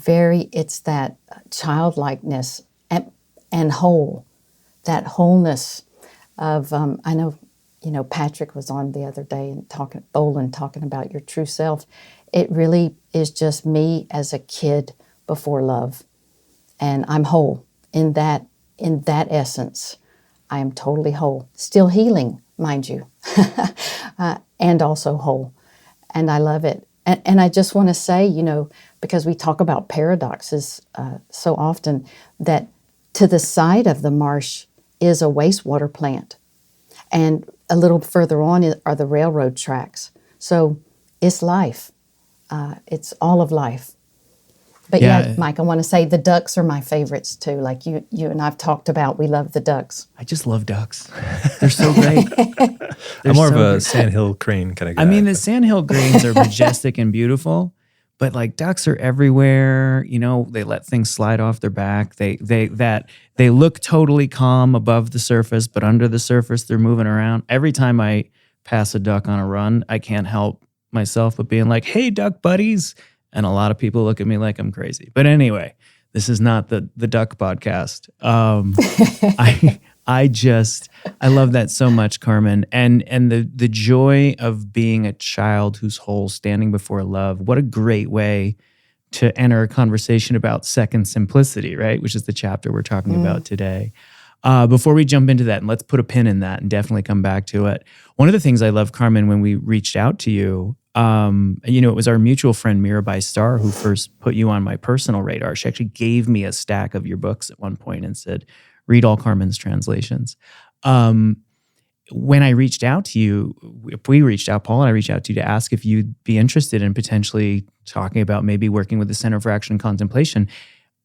[SPEAKER 6] it's that childlikeness and whole, that wholeness of, I know, Patrick was on the other day and talking about your true self. It really is just me as a kid before love. And I'm whole in that essence. I am totally whole. Still healing, mind you, and also whole. And I love it. And I just want to say, because we talk about paradoxes so often, that to the side of the marsh is a wastewater plant. And a little further on are the railroad tracks. So it's life. It's all of life. But yeah, Mike, I want to say the ducks are my favorites too. Like you and I've talked about, we love the ducks.
[SPEAKER 5] I just love ducks. They're so great.
[SPEAKER 2] I'm more of a sandhill crane kind of guy.
[SPEAKER 5] I mean, the sandhill cranes are majestic and beautiful, but like ducks are everywhere. They let things slide off their back. They look totally calm above the surface, but under the surface, they're moving around. Every time I pass a duck on a run, I can't help myself but being like, "Hey, duck buddies." And a lot of people look at me like I'm crazy. But anyway, this is not the duck podcast. I love that so much, Carmen. And the joy of being a child who's whole, standing before love. What a great way to enter a conversation about second simplicity, right? Which is the chapter we're talking about today. Before we jump into that, and let's put a pin in that and definitely come back to it. One of the things I love, Carmen, when we reached out to you, it was our mutual friend Mirabai Starr who first put you on my personal radar. She actually gave me a stack of your books at one point and said, read all Carmen's translations. When I reached out to you, Paul and I reached out to you to ask if you'd be interested in potentially talking about maybe working with the Center for Action and Contemplation.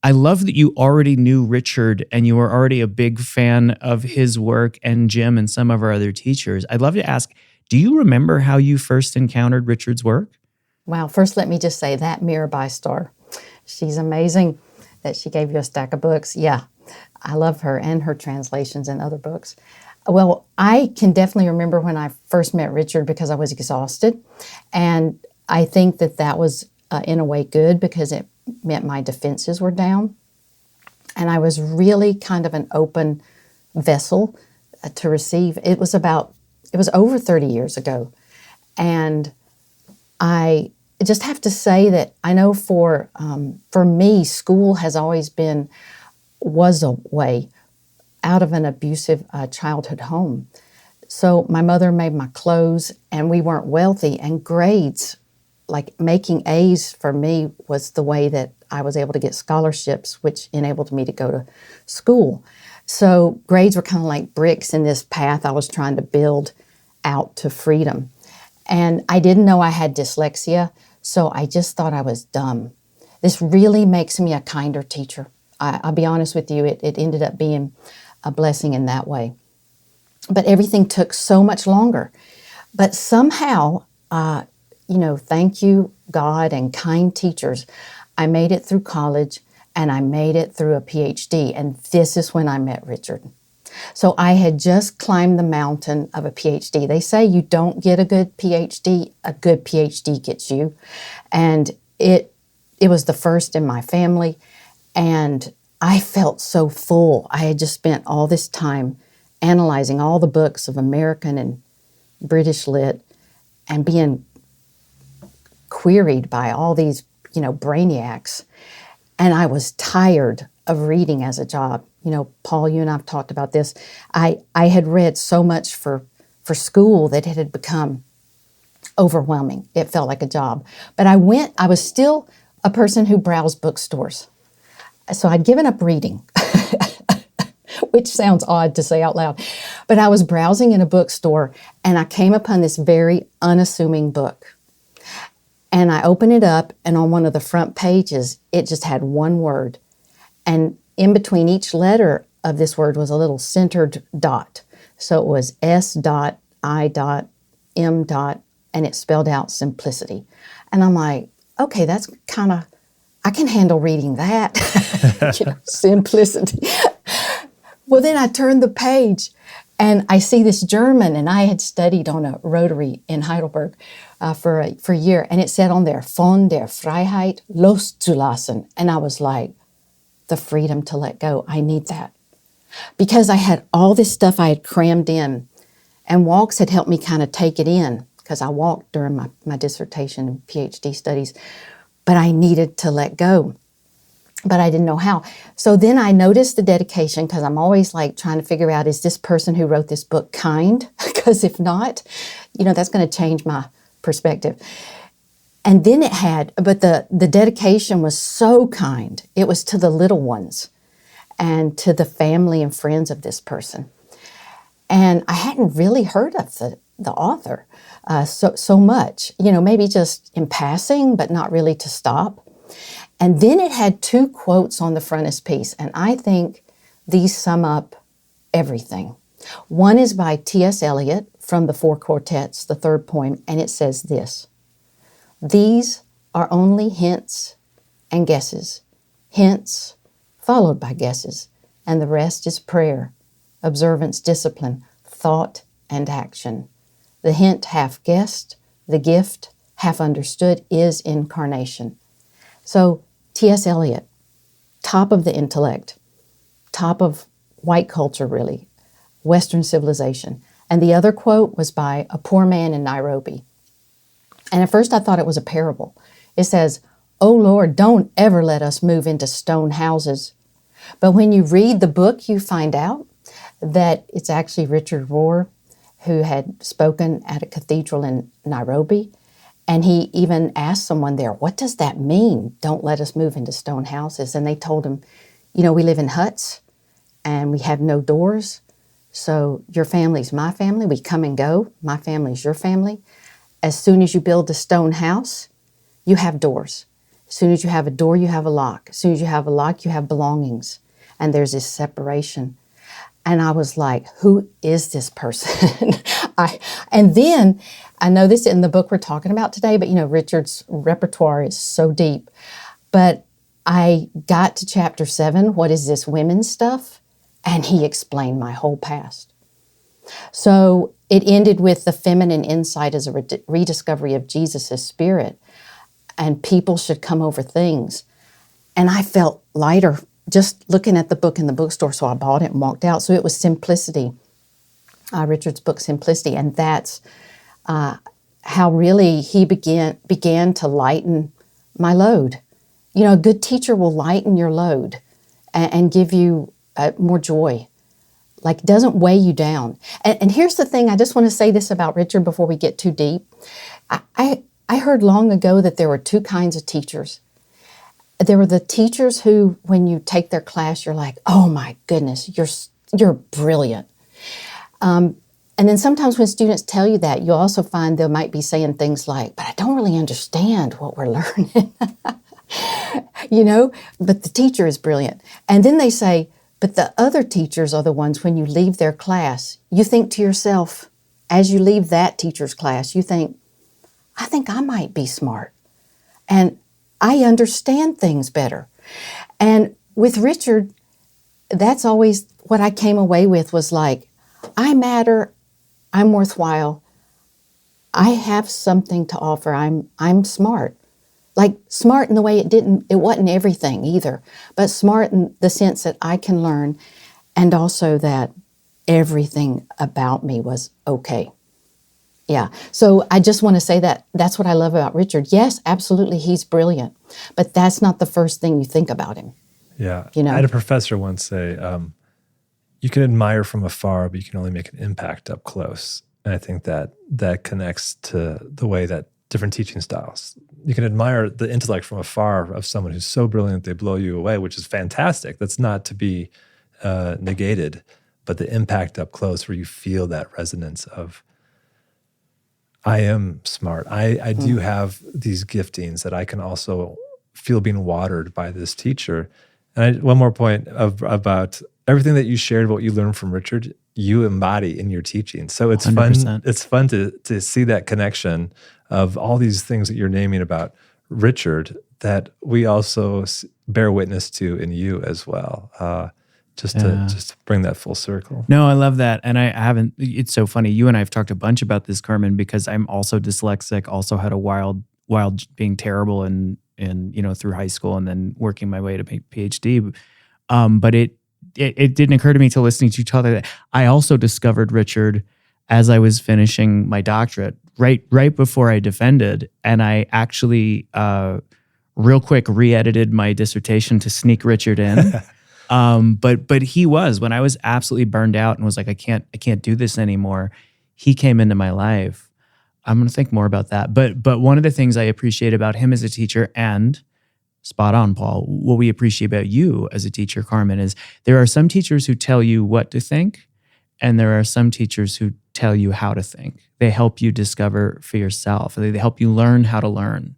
[SPEAKER 5] I love that you already knew Richard and you were already a big fan of his work and Jim and some of our other teachers. I'd love to ask, do you remember how you first encountered Richard's work?
[SPEAKER 6] Wow, first let me just say that Mirabai Starr, she's amazing that she gave you a stack of books. Yeah, I love her and her translations and other books. Well, I can definitely remember when I first met Richard because I was exhausted. And I think that was in a way good because it meant my defenses were down. And I was really kind of an open vessel to receive. It was over 30 years ago. And I just have to say that I know for me, school has always was a way out of an abusive childhood home. So my mother made my clothes and we weren't wealthy, and grades, like making A's for me, was the way that I was able to get scholarships, which enabled me to go to school. So grades were kind of like bricks in this path I was trying to build out to freedom. And I didn't know I had dyslexia, so I just thought I was dumb. This really makes me a kinder teacher. I'll be honest with you, it ended up being a blessing in that way. But everything took so much longer. But somehow, thank you, God and kind teachers, I made it through college and I made it through a PhD. And this is when I met Richard. So I had just climbed the mountain of a PhD. They say you don't get a good PhD gets you. And it was the first in my family. And I felt so full. I had just spent all this time analyzing all the books of American and British lit and being queried by all these, brainiacs. And I was tired of reading as a job. Paul, you and I have talked about this. I had read so much for school that it had become overwhelming. It felt like a job. But I was still a person who browsed bookstores. So I'd given up reading, which sounds odd to say out loud. But I was browsing in a bookstore and I came upon this very unassuming book. And I opened it up, and on one of the front pages, it just had one word. And in between each letter of this word was a little centered dot. So it was S.I.M. and it spelled out simplicity. And I'm like, okay, that's kind of, I can handle reading that. Simplicity. Well, then I turned the page and I see this German, and I had studied on a rotary in Heidelberg for a year, and it said on there, von der Freiheit loszulassen. And I was like, the freedom to let go, I need that. Because I had all this stuff I had crammed in, and walks had helped me kind of take it in, because I walked during my dissertation and PhD studies, but I needed to let go. But I didn't know how. So then I noticed the dedication, because I'm always like trying to figure out, is this person who wrote this book kind? Because if not, that's going to change my perspective. And then it had, but the dedication was so kind. It was to the little ones and to the family and friends of this person. And I hadn't really heard of the author so much, maybe just in passing, but not really to stop. And then it had 2 quotes on the frontispiece, and I think these sum up everything. One is by T.S. Eliot from the 4 Quartets, the 3rd poem, and it says this: "These are only hints and guesses, hints followed by guesses, and the rest is prayer, observance, discipline, thought, and action. The hint half guessed, the gift half understood is incarnation." So T.S. Eliot, top of the intellect, top of white culture really, Western civilization. And the other quote was by a poor man in Nairobi. And at first I thought it was a parable. It says, "Oh Lord, don't ever let us move into stone houses." But when you read the book, you find out that it's actually Richard Rohr who had spoken at a cathedral in Nairobi. And he even asked someone there, what does that mean? Don't let us move into stone houses. And they told him, we live in huts and we have no doors. So your family's my family. We come and go. My family's your family. As soon as you build a stone house, you have doors. As soon as you have a door, you have a lock. As soon as you have a lock, you have belongings. And there's this separation. And I was like, who is this person? And then, I know this in the book we're talking about today, but Richard's repertoire is so deep. But I got to chapter 7, what is this women's stuff? And he explained my whole past. So it ended with the feminine insight as a rediscovery of Jesus' spirit. And people should come over things. And I felt lighter just looking at the book in the bookstore, so I bought it and walked out. So it was Simplicity, Richard's book, Simplicity. And that's how really he began to lighten my load. A good teacher will lighten your load and give you more joy. Like, it doesn't weigh you down. And here's the thing, I just want to say this about Richard before we get too deep. I heard long ago that there were 2 kinds of teachers. There were the teachers who, when you take their class, you're like, oh my goodness, you're brilliant. And then sometimes when students tell you that, you'll also find they might be saying things like, but I don't really understand what we're learning. But the teacher is brilliant. And then they say, but the other teachers are the ones, when you leave their class, you think to yourself, as you leave that teacher's class, you think, I think I might be smart. And I understand things better. And with Richard, that's always what I came away with, was like, I matter, I'm worthwhile, I have something to offer, I'm smart. Like, smart in the way it wasn't everything either, but smart in the sense that I can learn, and also that everything about me was okay. Yeah, so I just want to say that that's what I love about Richard. Yes, absolutely, he's brilliant, but that's not the first thing you think about him.
[SPEAKER 2] Yeah, I had a professor once say, you can admire from afar, but you can only make an impact up close. And I think that connects to the way that different teaching styles. You can admire the intellect from afar of someone who's so brilliant they blow you away, which is fantastic. That's not to be negated, but the impact up close where you feel that resonance of, I am smart. I do have these giftings that I can also feel being watered by this teacher. And one more point about everything that you shared, what you learned from Richard, you embody in your teaching. So it's
[SPEAKER 5] 100%.
[SPEAKER 2] fun. It's fun to see that connection of all these things that you're naming about Richard that we also bear witness to in you as well. Just to bring that full circle.
[SPEAKER 5] No, I love that. And I haven't, it's so funny. You and I have talked a bunch about this, Carmen, because I'm also dyslexic, also had a wild being terrible in through high school and then working my way to PhD. But it didn't occur to me till listening to you talk that I also discovered Richard as I was finishing my doctorate, right before I defended. And I actually real quick re-edited my dissertation to sneak Richard in. But he was, when I was absolutely burned out and was like, I can't do this anymore, he came into my life. I'm going to think more about that. But one of the things I appreciate about him as a teacher, and spot on, Paul, what we appreciate about you as a teacher, Carmen, is there are some teachers who tell you what to think, and there are some teachers who tell you how to think. They help you discover for yourself. They help you learn how to learn.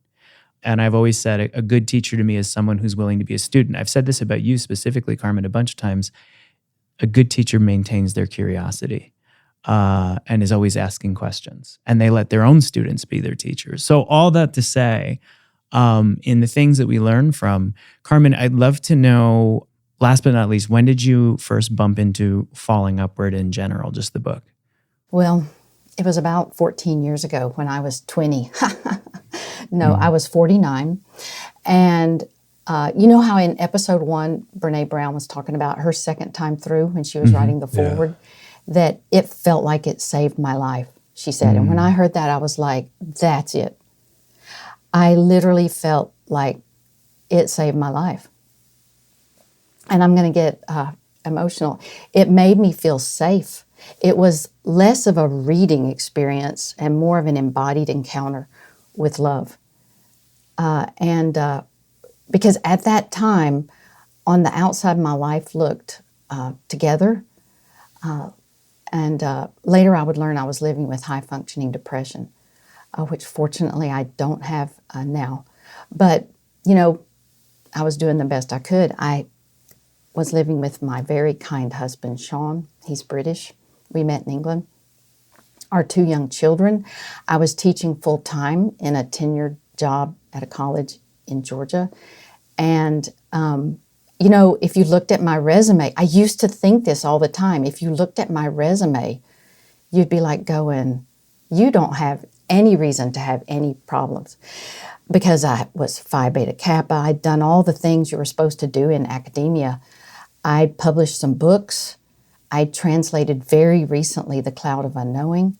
[SPEAKER 5] And I've always said a good teacher to me is someone who's willing to be a student. I've said this about you specifically, Carmen, a bunch of times. A good teacher maintains their curiosity and is always asking questions. And they let their own students be their teachers. So all that to say, in the things that we learn from, Carmen, I'd love to know, last but not least, when did you first bump into Falling Upward in general, just the book?
[SPEAKER 6] Well, it was about 14 years ago when I was 20. No, I was 49. And you know how in episode 1, Brene Brown was talking about her second time through when she was writing the foreword, that it felt like it saved my life, she said. And when I heard that, I was like, that's it. I literally felt like it saved my life. And I'm going to get emotional. It made me feel safe. It was less of a reading experience and more of an embodied encounter with love. Because at that time, on the outside, my life looked together. And later I would learn I was living with high-functioning depression, which fortunately I don't have now. But, I was doing the best I could. I was living with my very kind husband, Sean. He's British. We met in England. Our 2 young children. I was teaching full-time in a tenured job at a college in Georgia. And, if you looked at my resume, I used to think this all the time. If you looked at my resume, you'd be like going, you don't have any reason to have any problems. Because I was Phi Beta Kappa, I'd done all the things you were supposed to do in academia. I'd published some books. I'd translated very recently The Cloud of Unknowing.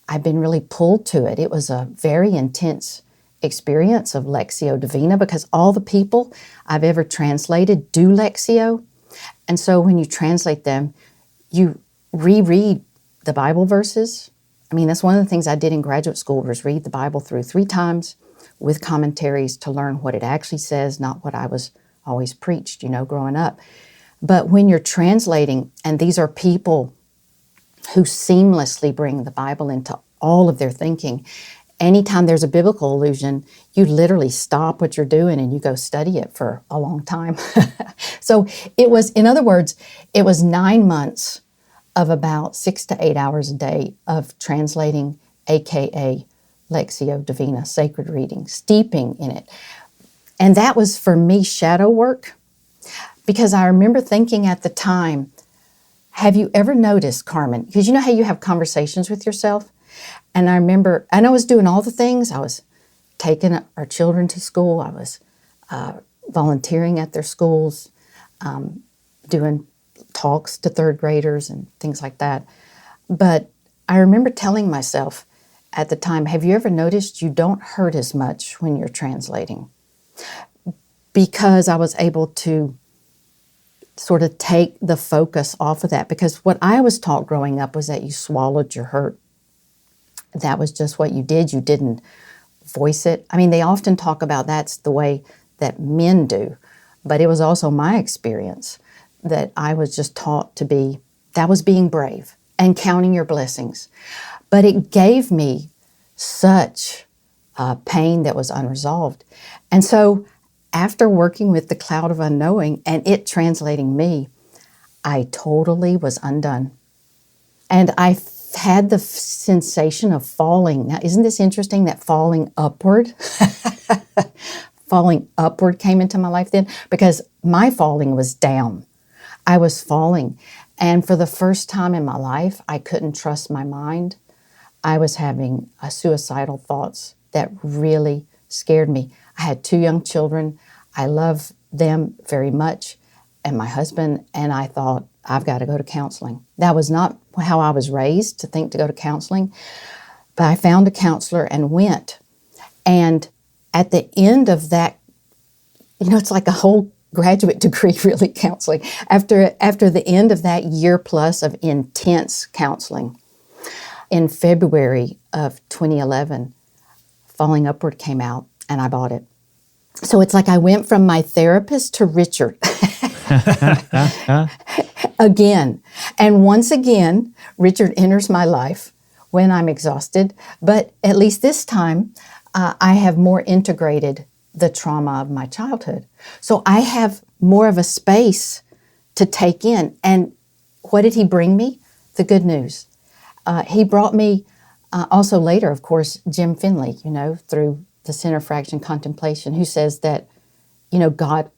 [SPEAKER 6] I've been really pulled to it. It was a very intense experience of Lectio Divina because all the people I've ever translated do Lectio. And so when you translate them, you reread the Bible verses. I mean, that's one of the things I did in graduate school was read the Bible through 3 times with commentaries to learn what it actually says, not what I was always preached, growing up. But when you're translating, and these are people who seamlessly bring the Bible into all of their thinking, anytime there's a biblical allusion, you literally stop what you're doing and you go study it for a long time. So it was, in other words, it was 9 months of about 6 to 8 hours a day of translating, AKA Lectio Divina, sacred reading, steeping in it. And that was, for me, shadow work. Because I remember thinking at the time, have you ever noticed, Carmen, because you know how you have conversations with yourself? And I remember, and I was doing all the things. I was taking our children to school. I was volunteering at their schools, doing talks to 3rd graders and things like that. But I remember telling myself at the time, have you ever noticed you don't hurt as much when you're translating? Because I was able to sort of take the focus off of that. Because what I was taught growing up was that you swallowed your hurt. That was just what you did. You didn't voice it. I mean, they often talk about that's the way that men do. But it was also my experience that I was just taught to be, that was being brave and counting your blessings. But it gave me such pain that was unresolved. And so after working with The Cloud of Unknowing and it translating me, I totally was undone. And I had the sensation of falling. Now, isn't this interesting that falling upward? Falling upward came into my life then, because my falling was down. I was falling. And for the first time in my life, I couldn't trust my mind. I was having suicidal thoughts that really scared me. I had 2 young children. I love them very much, and my husband, and I thought, I've got to go to counseling. That was not how I was raised, to think to go to counseling, but I found a counselor and went. And at the end of that, it's like a whole graduate degree, really, counseling. After the end of that year plus of intense counseling, in February of 2011, Falling Upward came out, and I bought it. So it's like I went from my therapist to Richard again. And once again, Richard enters my life when I'm exhausted. But at least this time, I have more integrated the trauma of my childhood. So I have more of a space to take in. And what did he bring me? The good news. He brought me also later, of course, Jim Finley, through the Center for Action Contemplation, who says that, God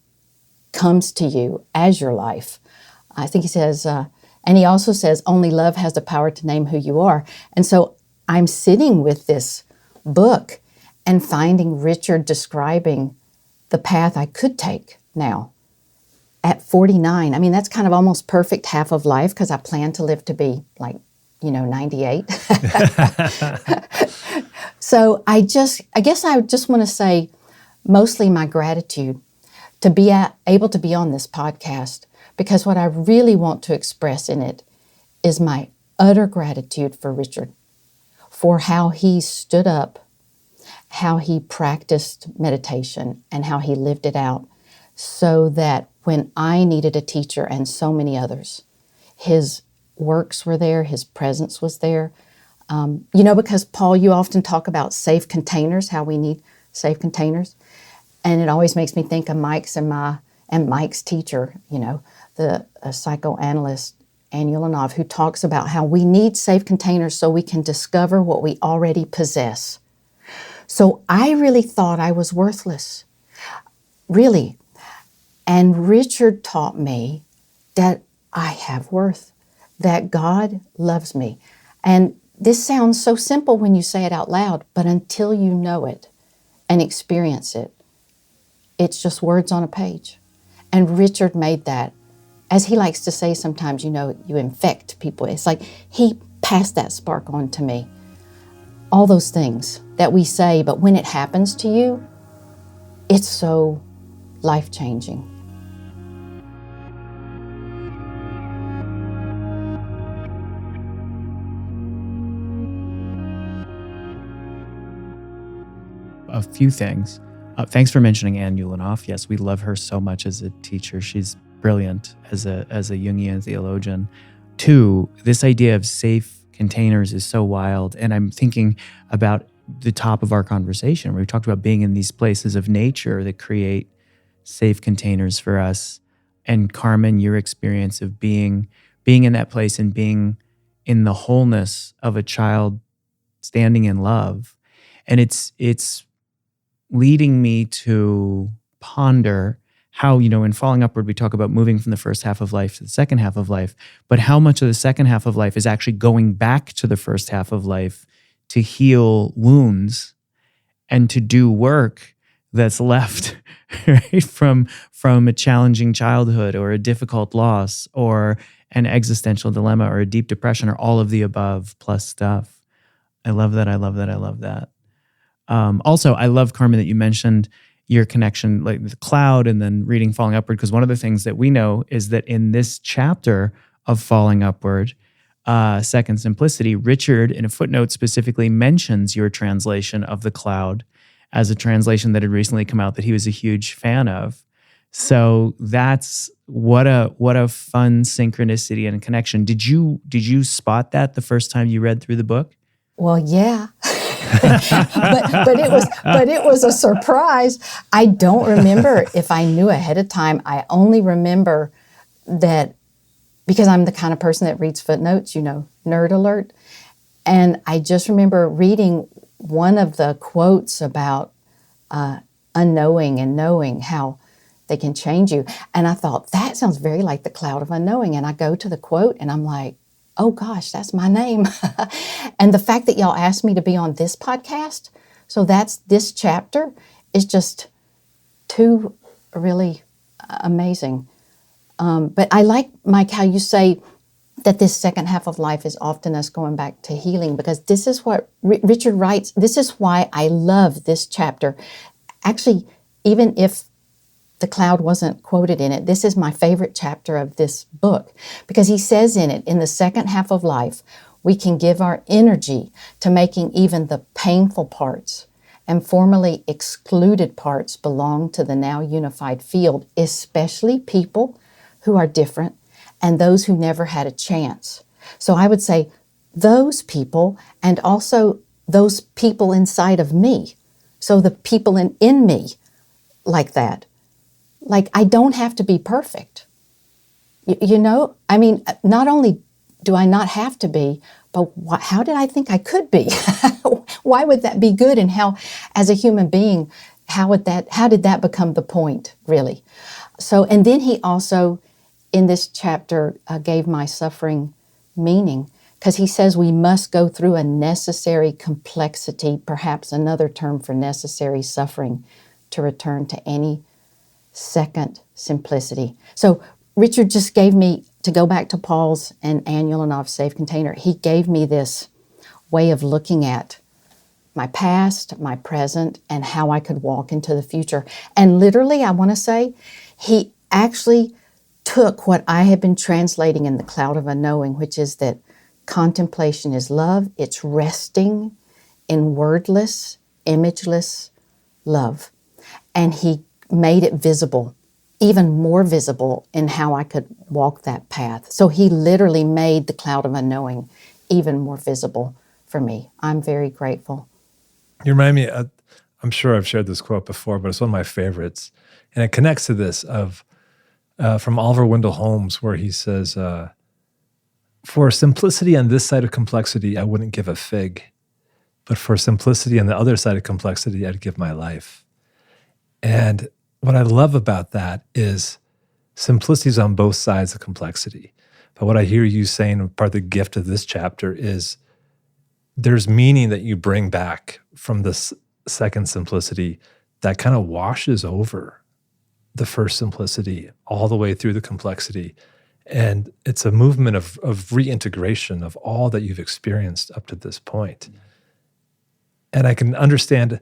[SPEAKER 6] comes to you as your life. I think he says, and he also says, only love has the power to name who you are. And so I'm sitting with this book and finding Richard describing the path I could take now at 49. I mean, that's kind of almost perfect half of life, because I plan to live to be 98. So I guess I just want to say mostly my gratitude to be able to be on this podcast, because what I really want to express in it is my utter gratitude for Richard, for how he stood up, how he practiced meditation, and how he lived it out, so that when I needed a teacher and so many others, his works were there, his presence was there. Because Paul, you often talk about safe containers, how we need safe containers. And it always makes me think of Mike's and Mike's teacher, the psychoanalyst, Ann Ulanov, who talks about how we need safe containers so we can discover what we already possess. So I really thought I was worthless, really. And Richard taught me that I have worth, that God loves me. And this sounds so simple when you say it out loud, but until you know it and experience it, it's just words on a page. And Richard made that, as he likes to say sometimes, you infect people. It's like he passed that spark on to me. All those things that we say, but when it happens to you, it's so life-changing.
[SPEAKER 5] A few things. Thanks for mentioning Ann Ulanov. Yes, we love her so much as a teacher. She's brilliant as a Jungian theologian. 2, this idea of safe containers is so wild. And I'm thinking about the top of our conversation where we talked about being in these places of nature that create safe containers for us. And Carmen, your experience of being in that place and being in the wholeness of a child standing in love. And it's leading me to ponder how, in Falling Upward, we talk about moving from the first half of life to the second half of life, but how much of the second half of life is actually going back to the first half of life to heal wounds and to do work that's left right, from a challenging childhood or a difficult loss or an existential dilemma or a deep depression or all of the above plus stuff. I love that. I love that. I love that. Also, I love, Carmen, that you mentioned your connection like the cloud and then reading Falling Upward, because one of the things that we know is that in this chapter of Falling Upward, Second Simplicity, Richard, in a footnote, specifically mentions your translation of the cloud as a translation that had recently come out that he was a huge fan of. So that's what a fun synchronicity and connection. Did you spot that the first time you read through the book?
[SPEAKER 6] Well, yeah. but it was a surprise. I don't remember if I knew ahead of time. I only remember that because I'm the kind of person that reads footnotes, nerd alert. And I just remember reading one of the quotes about unknowing and knowing, how they can change you. And I thought, that sounds very like the cloud of unknowing. And I go to the quote and I'm like, oh gosh, that's my name. And the fact that y'all asked me to be on this podcast, so that's this chapter, is just too really amazing. But I like, Mike, how you say that this second half of life is often us going back to healing, because this is what Richard writes. This is why I love this chapter. Actually, even if the cloud wasn't quoted in it, this is my favorite chapter of this book, because he says in it, in the second half of life, we can give our energy to making even the painful parts and formerly excluded parts belong to the now unified field, especially people who are different and those who never had a chance. So I would say those people, and also those people inside of me. So the people in me, like that. Like, I don't have to be perfect. You know, I mean, not only do I not have to be, but how did I think I could be? Why would that be good? And how, as a human being, how did that become the point, really? So, and then he also, in this chapter, gave my suffering meaning, because he says we must go through a necessary complexity, perhaps another term for necessary suffering, to return to any second simplicity. So Richard just gave me, to go back to Paul's and Anulanov Safe Container, he gave me this way of looking at my past, my present, and how I could walk into the future. And literally, I want to say, he actually took what I had been translating in the cloud of unknowing, which is that contemplation is love. It's resting in wordless, imageless love. And he made it visible, even more visible, in how I could walk that path. So he literally made the cloud of unknowing even more visible for me. I'm very grateful.
[SPEAKER 2] You remind me, I'm sure I've shared this quote before, but it's one of my favorites. And it connects to this from Oliver Wendell Holmes, where he says, for simplicity on this side of complexity, I wouldn't give a fig. But for simplicity on the other side of complexity, I'd give my life. And what I love about that is simplicity is on both sides of complexity. But what I hear you saying, part of the gift of this chapter, is there's meaning that you bring back from this second simplicity that kind of washes over the first simplicity all the way through the complexity. And it's a movement of reintegration of all that you've experienced up to this point. And I can understand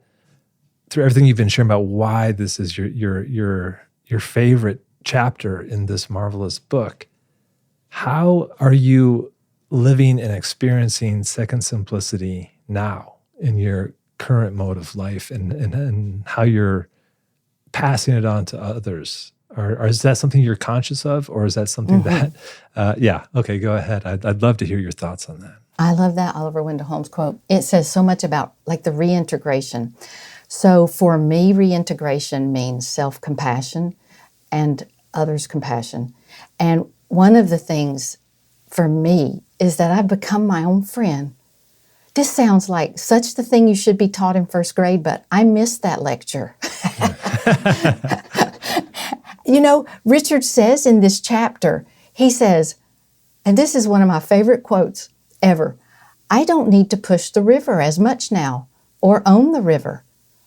[SPEAKER 2] through everything you've been sharing about why this is your favorite chapter in this marvelous book. How are you living and experiencing second simplicity now in your current mode of life, and how you're passing it on to others? Or is that something you're conscious of, or is that something that, okay, go ahead. I'd love to hear your thoughts on that.
[SPEAKER 6] I love that Oliver Wendell Holmes quote. It says so much about like the reintegration. So for me, reintegration means self-compassion and others' compassion. And one of the things for me is that I've become my own friend. This sounds like such the thing you should be taught in first grade, but I missed that lecture. You know, Richard says in this chapter, he says, and this is one of my favorite quotes ever, I don't need to push the river as much now, or own the river,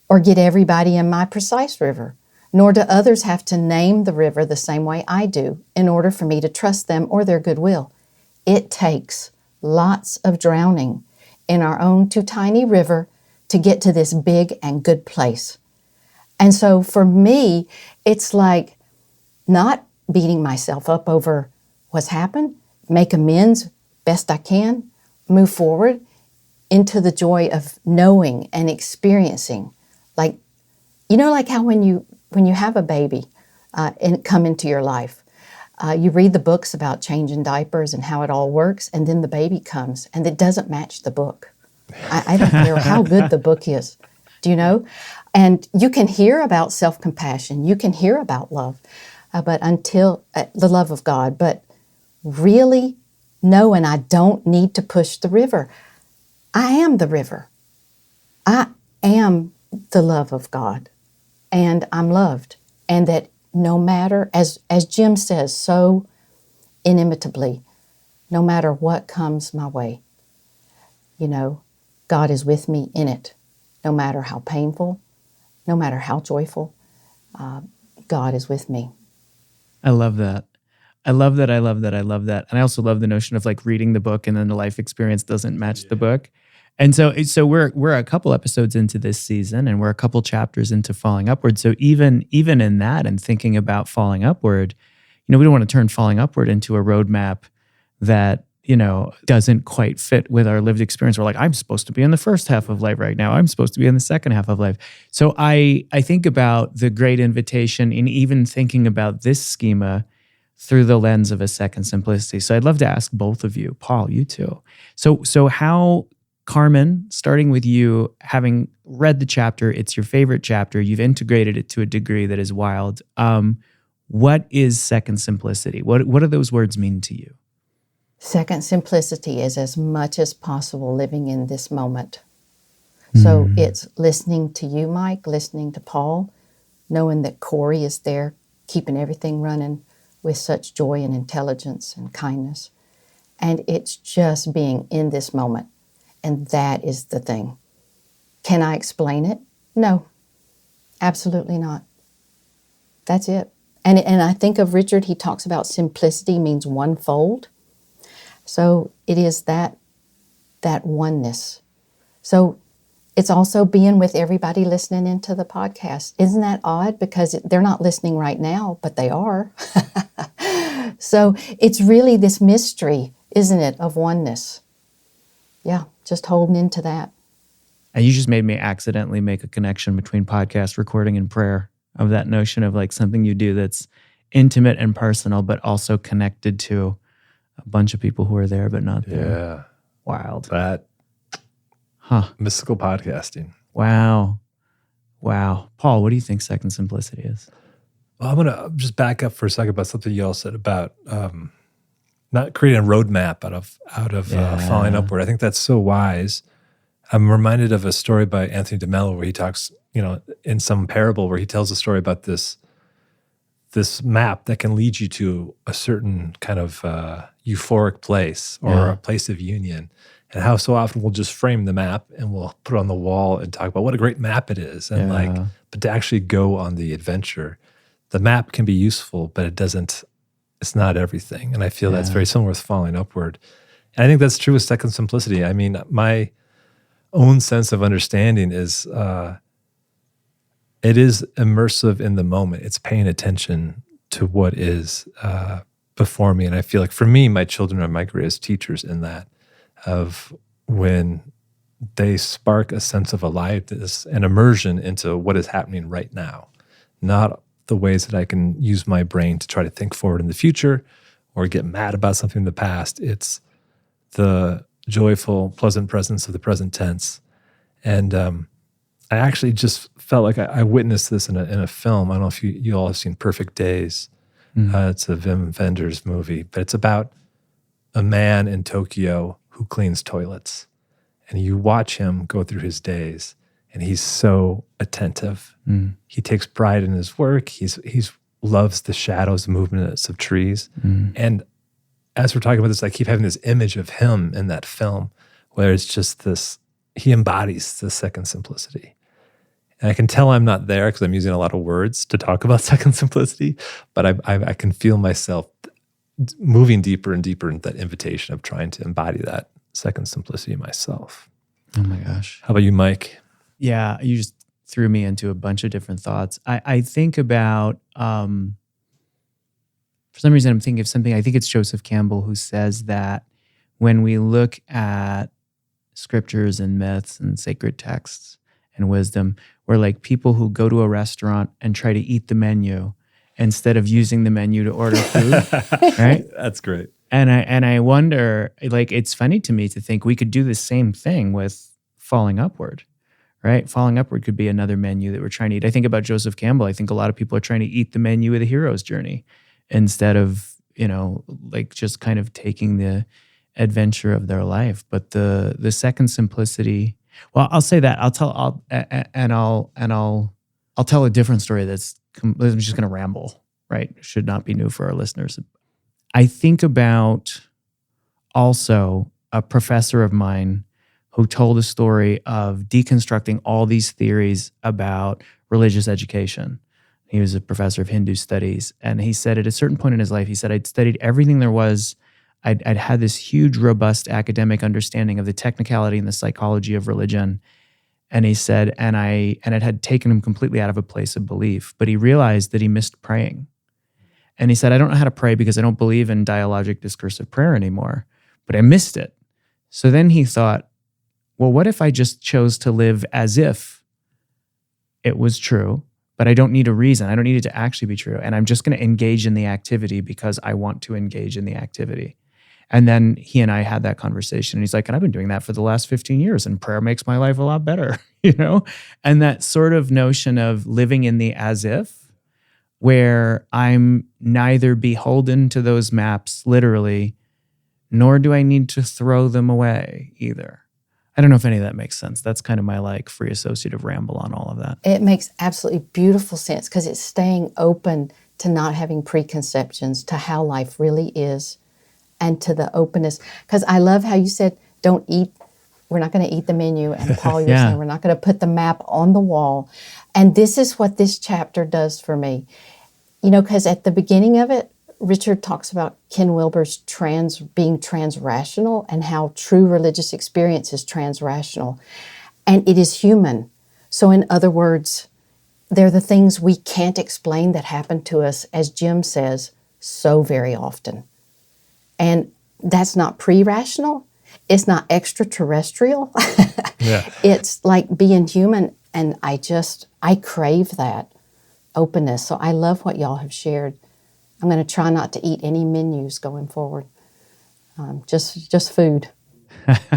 [SPEAKER 6] or get everybody in my precise river, nor do others have to name the river the same way I do in order for me to trust them or their goodwill. It takes lots of drowning in our own too tiny river to get to this big and good place. And so for me, it's like not beating myself up over what's happened, make amends best I can, move forward into the joy of knowing and experiencing. Like, you know, like how when you have a baby and come into your life, you read the books about changing diapers and how it all works, and then the baby comes and it doesn't match the book. I don't care how good the book is. Do you know? And you can hear about self-compassion. You can hear about love, but until the love of God, but really knowing I don't need to push the river. I am the river. I am the love of God, and I'm loved. And that no matter, as Jim says so inimitably, no matter what comes my way, God is with me in it. No matter how painful, no matter how joyful, God is with me.
[SPEAKER 5] I love that. I love that. I love that. I love that. And I also love the notion of like reading the book and then the life experience doesn't match the book. And so we're a couple episodes into this season and we're a couple chapters into Falling Upward. So even in that and thinking about Falling Upward, we don't want to turn Falling Upward into a roadmap that, doesn't quite fit with our lived experience. We're like, I'm supposed to be in the first half of life right now. I'm supposed to be in the second half of life. So I think about the Great Invitation and even thinking about this schema through the lens of a second simplicity. So I'd love to ask both of you, Paul, you too. So how, Carmen, starting with you, having read the chapter, it's your favorite chapter, you've integrated it to a degree that is wild. What is second simplicity? What do those words mean to you?
[SPEAKER 6] Second simplicity is as much as possible living in this moment. So it's listening to you, Mike, listening to Paul, knowing that Corey is there, keeping everything running with such joy and intelligence and kindness. And it's just being in this moment. And that is the thing. Can I explain it? No, absolutely not. That's it. And I think of Richard, he talks about simplicity means onefold. So it is that oneness. So it's also being with everybody listening into the podcast. Isn't that odd? Because they're not listening right now, but they are. So it's really this mystery, isn't it, of oneness? Yeah, just holding into that.
[SPEAKER 5] And you just made me accidentally make a connection between podcast recording and prayer, of that notion of like something you do that's intimate and personal, but also connected to a bunch of people who are there but not there.
[SPEAKER 2] Yeah.
[SPEAKER 5] Wild.
[SPEAKER 2] That mystical podcasting.
[SPEAKER 5] Wow. Paul, what do you think second simplicity is?
[SPEAKER 2] Well, I'm going to just back up for a second about something you all said about not creating a roadmap out of falling upward. I think that's so wise. I'm reminded of a story by Anthony DeMello where he talks, in some parable where he tells a story about this map that can lead you to a certain kind of euphoric place or a place of union, and how so often we'll just frame the map and we'll put it on the wall and talk about what a great map it is. And but to actually go on the adventure, the map can be useful, but it's not everything. And I feel that's very similar with falling upward. And I think that's true with second simplicity. I mean, my own sense of understanding is it is immersive in the moment. It's paying attention to what is before me. And I feel like for me, my children are my greatest teachers in that, of when they spark a sense of aliveness and immersion into what is happening right now, not the ways that I can use my brain to try to think forward in the future or get mad about something in the past. It's the joyful, pleasant presence of the present tense. And I actually just felt like I witnessed this in a film. I don't know if you all have seen Perfect Days. It's a Wim Wenders movie, but it's about a man in Tokyo who cleans toilets. And you watch him go through his days, and he's so attentive. He takes pride in his work. He's loves the shadows, movements of trees. And as we're talking about this, I keep having this image of him in that film where it's just this, he embodies the second simplicity. And I can tell I'm not there because I'm using a lot of words to talk about second simplicity, but I can feel myself moving deeper and deeper into that invitation of trying to embody that second simplicity myself.
[SPEAKER 5] Oh my gosh.
[SPEAKER 2] How about you, Mike?
[SPEAKER 5] Yeah, you just threw me into a bunch of different thoughts. I think about, for some reason I'm thinking of something, I think it's Joseph Campbell who says that when we look at scriptures and myths and sacred texts and wisdom, we're like people who go to a restaurant and try to eat the menu instead of using the menu to order food, right?
[SPEAKER 2] That's great.
[SPEAKER 5] And I wonder, like, it's funny to me to think we could do the same thing with falling upward, right? Falling upward could be another menu that we're trying to eat. I think about Joseph Campbell. I think a lot of people are trying to eat the menu of the hero's journey instead of, like just kind of taking the adventure of their life. But the second simplicity, well, I'll say that I'll tell a different story I'm just going to ramble, right? Should not be new for our listeners. I think about also a professor of mine who told a story of deconstructing all these theories about religious education. He was a professor of Hindu studies. And he said at a certain point in his life, he said, I'd studied everything there was. I'd had this huge, robust academic understanding of the technicality and the psychology of religion. And he said, and it had taken him completely out of a place of belief, but he realized that he missed praying. And he said, I don't know how to pray because I don't believe in dialogic discursive prayer anymore, but I missed it. So then he thought, well, what if I just chose to live as if it was true, but I don't need a reason. I don't need it to actually be true. And I'm just going to engage in the activity because I want to engage in the activity. And then he and I had that conversation. And he's like, and I've been doing that for the last 15 years and prayer makes my life a lot better, you know? And that sort of notion of living in the as if, where I'm neither beholden to those maps literally, nor do I need to throw them away either. I don't know if any of that makes sense. That's kind of my free associative ramble on all of that.
[SPEAKER 6] It makes absolutely beautiful sense because it's staying open to not having preconceptions to how life really is and to the openness. Because I love how you said, we're not going to eat the menu. And Paul, you're saying we're not going to put the map on the wall. And this is what this chapter does for me. You know, because at the beginning of it, Richard talks about Ken Wilber's being transrational and how true religious experience is transrational. And it is human. So in other words, they're the things we can't explain that happen to us, as Jim says, so very often. And that's not pre-rational. It's not extraterrestrial.
[SPEAKER 2] Yeah.
[SPEAKER 6] It's like being human. And I crave that openness. So I love what y'all have shared. I'm going to try not to eat any menus going forward. Just food.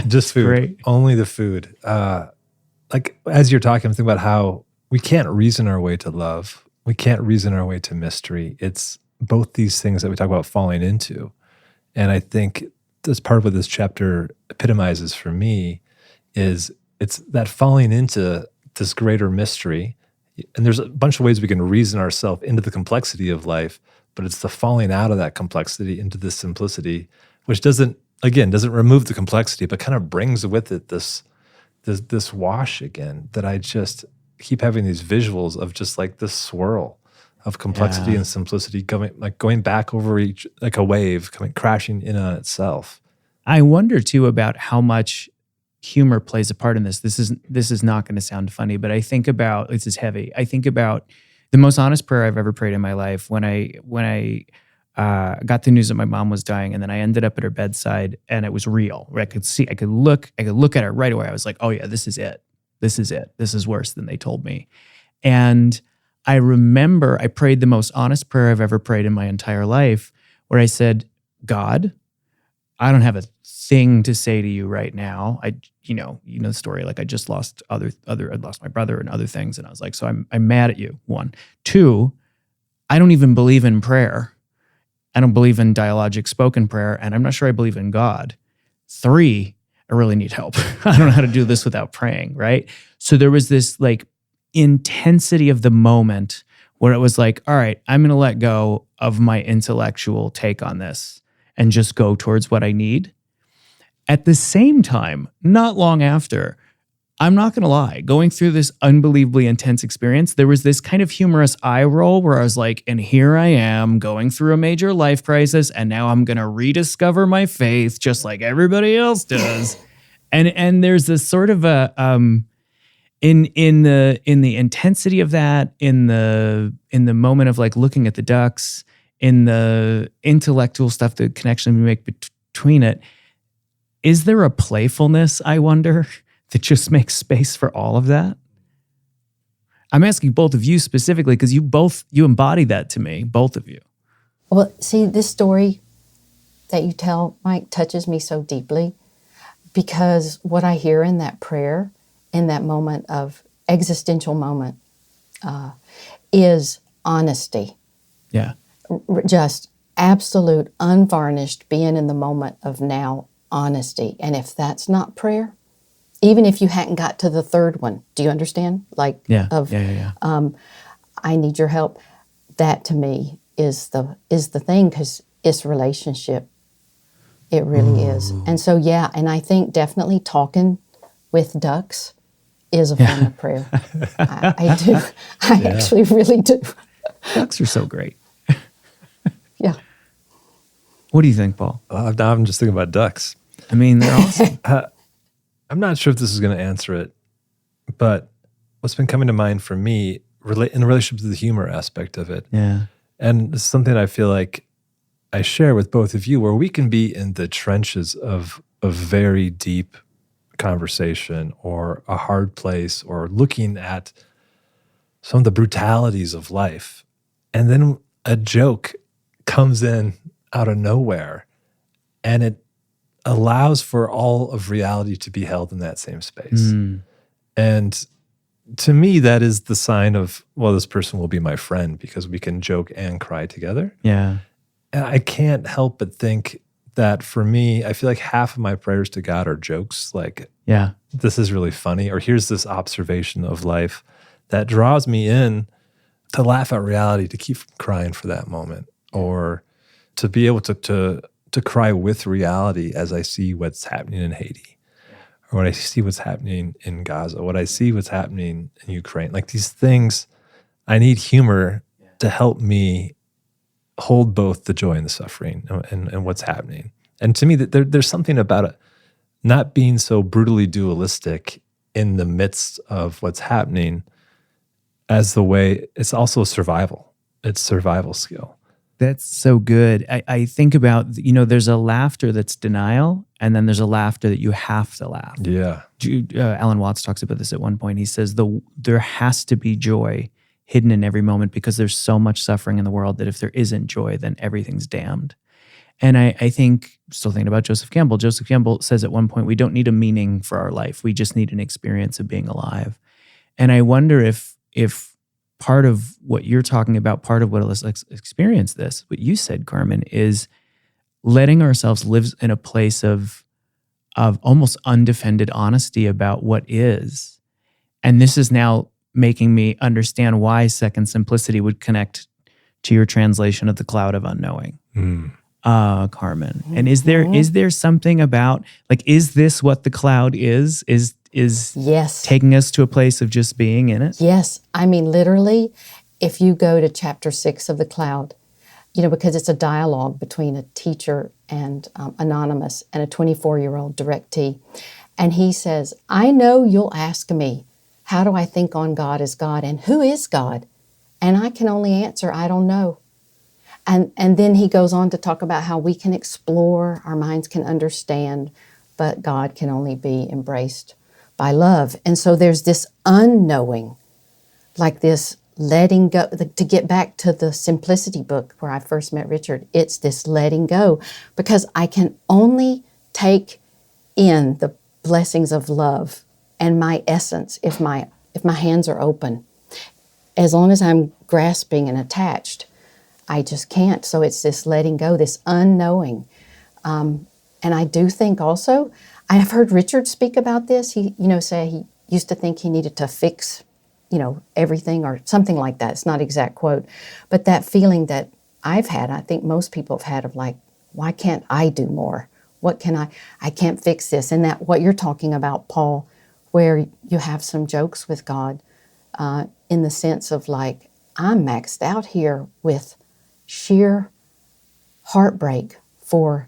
[SPEAKER 2] Just food.
[SPEAKER 5] Great.
[SPEAKER 2] Only the food. As you're talking, I'm thinking about how we can't reason our way to love. We can't reason our way to mystery. It's both these things that we talk about falling into. And I think that's part of what this chapter epitomizes for me is it's that falling into this greater mystery. And there's a bunch of ways we can reason ourselves into the complexity of life, but it's the falling out of that complexity into this simplicity, which doesn't remove the complexity, but kind of brings with it this wash again that I just keep having these visuals of just like this swirl of complexity and simplicity going back over each, like a wave coming crashing in on itself.
[SPEAKER 5] I wonder too about how much humor plays a part in this. This is not going to sound funny, but I think about, this is heavy. I think about the most honest prayer I've ever prayed in my life when I got the news that my mom was dying, and then I ended up at her bedside, and it was real. I could look at her right away. I was like, oh yeah, this is it. This is it. This is worse than they told me. And I remember I prayed the most honest prayer I've ever prayed in my entire life, where I said, God, I don't have a thing to say to you right now. You know the story. Like I just lost I lost my brother and other things, and I was like, so I'm mad at you. 1, 2, I don't even believe in prayer. I don't believe in dialogic spoken prayer, and I'm not sure I believe in God. 3, I really need help. I don't know how to do this without praying, right? So there was this like intensity of the moment where it was like, all right, I'm going to let go of my intellectual take on this and just go towards what I need. At the same time, not long after, I'm not going to lie, going through this unbelievably intense experience, there was this kind of humorous eye roll where I was like, and here I am going through a major life crisis, and now I'm going to rediscover my faith just like everybody else does. and there's this sort of a in the intensity of that, in the moment of like looking at the ducks, in the intellectual stuff, the connection we make between it, is there a playfulness, I wonder, that just makes space for all of that? I'm asking both of you specifically because you embody that to me, both of you.
[SPEAKER 6] Well, see, this story that you tell, Mike, touches me so deeply because what I hear in that prayer, in that moment of existential moment, is honesty.
[SPEAKER 5] Yeah.
[SPEAKER 6] Just absolute, unvarnished, being in the moment of now honesty. And if that's not prayer, even if you hadn't got to the third one, do you understand? Like,
[SPEAKER 5] Yeah.
[SPEAKER 6] I need your help. That to me is the thing, because it's relationship. It really is. And so, yeah, and I think definitely talking with ducks is a form of prayer. I do. I actually really do.
[SPEAKER 5] Ducks are so great.
[SPEAKER 6] Yeah.
[SPEAKER 5] What do you think, Paul?
[SPEAKER 2] Now I'm just thinking about ducks.
[SPEAKER 5] I mean, they're awesome.
[SPEAKER 2] I'm not sure if this is going to answer it, but what's been coming to mind for me in relationship to the humor aspect of it,
[SPEAKER 5] Yeah.
[SPEAKER 2] and it's something I feel like I share with both of you, where we can be in the trenches of a very deep conversation or a hard place, or looking at some of the brutalities of life, and then a joke comes in out of nowhere, and it allows for all of reality to be held in that same space. And to me, that is the sign of, well, this person will be my friend, because we can joke and cry together.
[SPEAKER 5] Yeah.
[SPEAKER 2] And I can't help but think that for me, I feel like half of my prayers to God are jokes, like,
[SPEAKER 5] Yeah.
[SPEAKER 2] this is really funny, or here's this observation of life that draws me in to laugh at reality, to keep from crying for that moment, or to be able to cry with reality as I see what's happening in Haiti, or when I see what's happening in Gaza, what I see what's happening in Ukraine. Like, these things, I need humor to help me hold both the joy and the suffering and what's happening. And to me, there's something about it not being so brutally dualistic in the midst of what's happening, as the way it's also survival. It's survival skill.
[SPEAKER 5] That's so good. I think about, there's a laughter that's denial, and then there's a laughter that you have to laugh.
[SPEAKER 2] Yeah.
[SPEAKER 5] Alan Watts talks about this at one point. He says there has to be joy hidden in every moment, because there's so much suffering in the world that if there isn't joy, then everything's damned. And I think, still thinking about Joseph Campbell. Joseph Campbell says at one point, we don't need a meaning for our life. We just need an experience of being alive. And I wonder if part of what you're talking about, part of what let's experience this, what you said, Carmen, is letting ourselves live in a place of almost undefended honesty about what is. And this is now making me understand why Second Simplicity would connect to your translation of the cloud of unknowing, Carmen. And is there something about, like, is this what the cloud is? Is
[SPEAKER 6] Yes.
[SPEAKER 5] taking us to a place of just being in it?
[SPEAKER 6] Yes. I mean, literally, if you go to chapter 6 of the cloud, because it's a dialogue between a teacher and Anonymous and a 24-year-old directee. And he says, I know you'll ask me, how do I think on God as God, and who is God? And I can only answer, I don't know. And then he goes on to talk about how we can explore, our minds can understand, but God can only be embraced by love. And so there's this unknowing, like this letting go, to get back to the Simplicity book where I first met Richard, it's this letting go, because I can only take in the blessings of love and my essence if my hands are open. As long as I'm grasping and attached, I just can't. So it's this letting go, this unknowing. And I do think also, I have heard Richard speak about this. He, say he used to think he needed to fix, everything or something like that. It's not an exact quote. But that feeling that I've had, I think most people have had, of like, why can't I do more? What can I can't fix this. And that what you're talking about, Paul, where you have some jokes with God in the sense of like, I'm maxed out here with sheer heartbreak for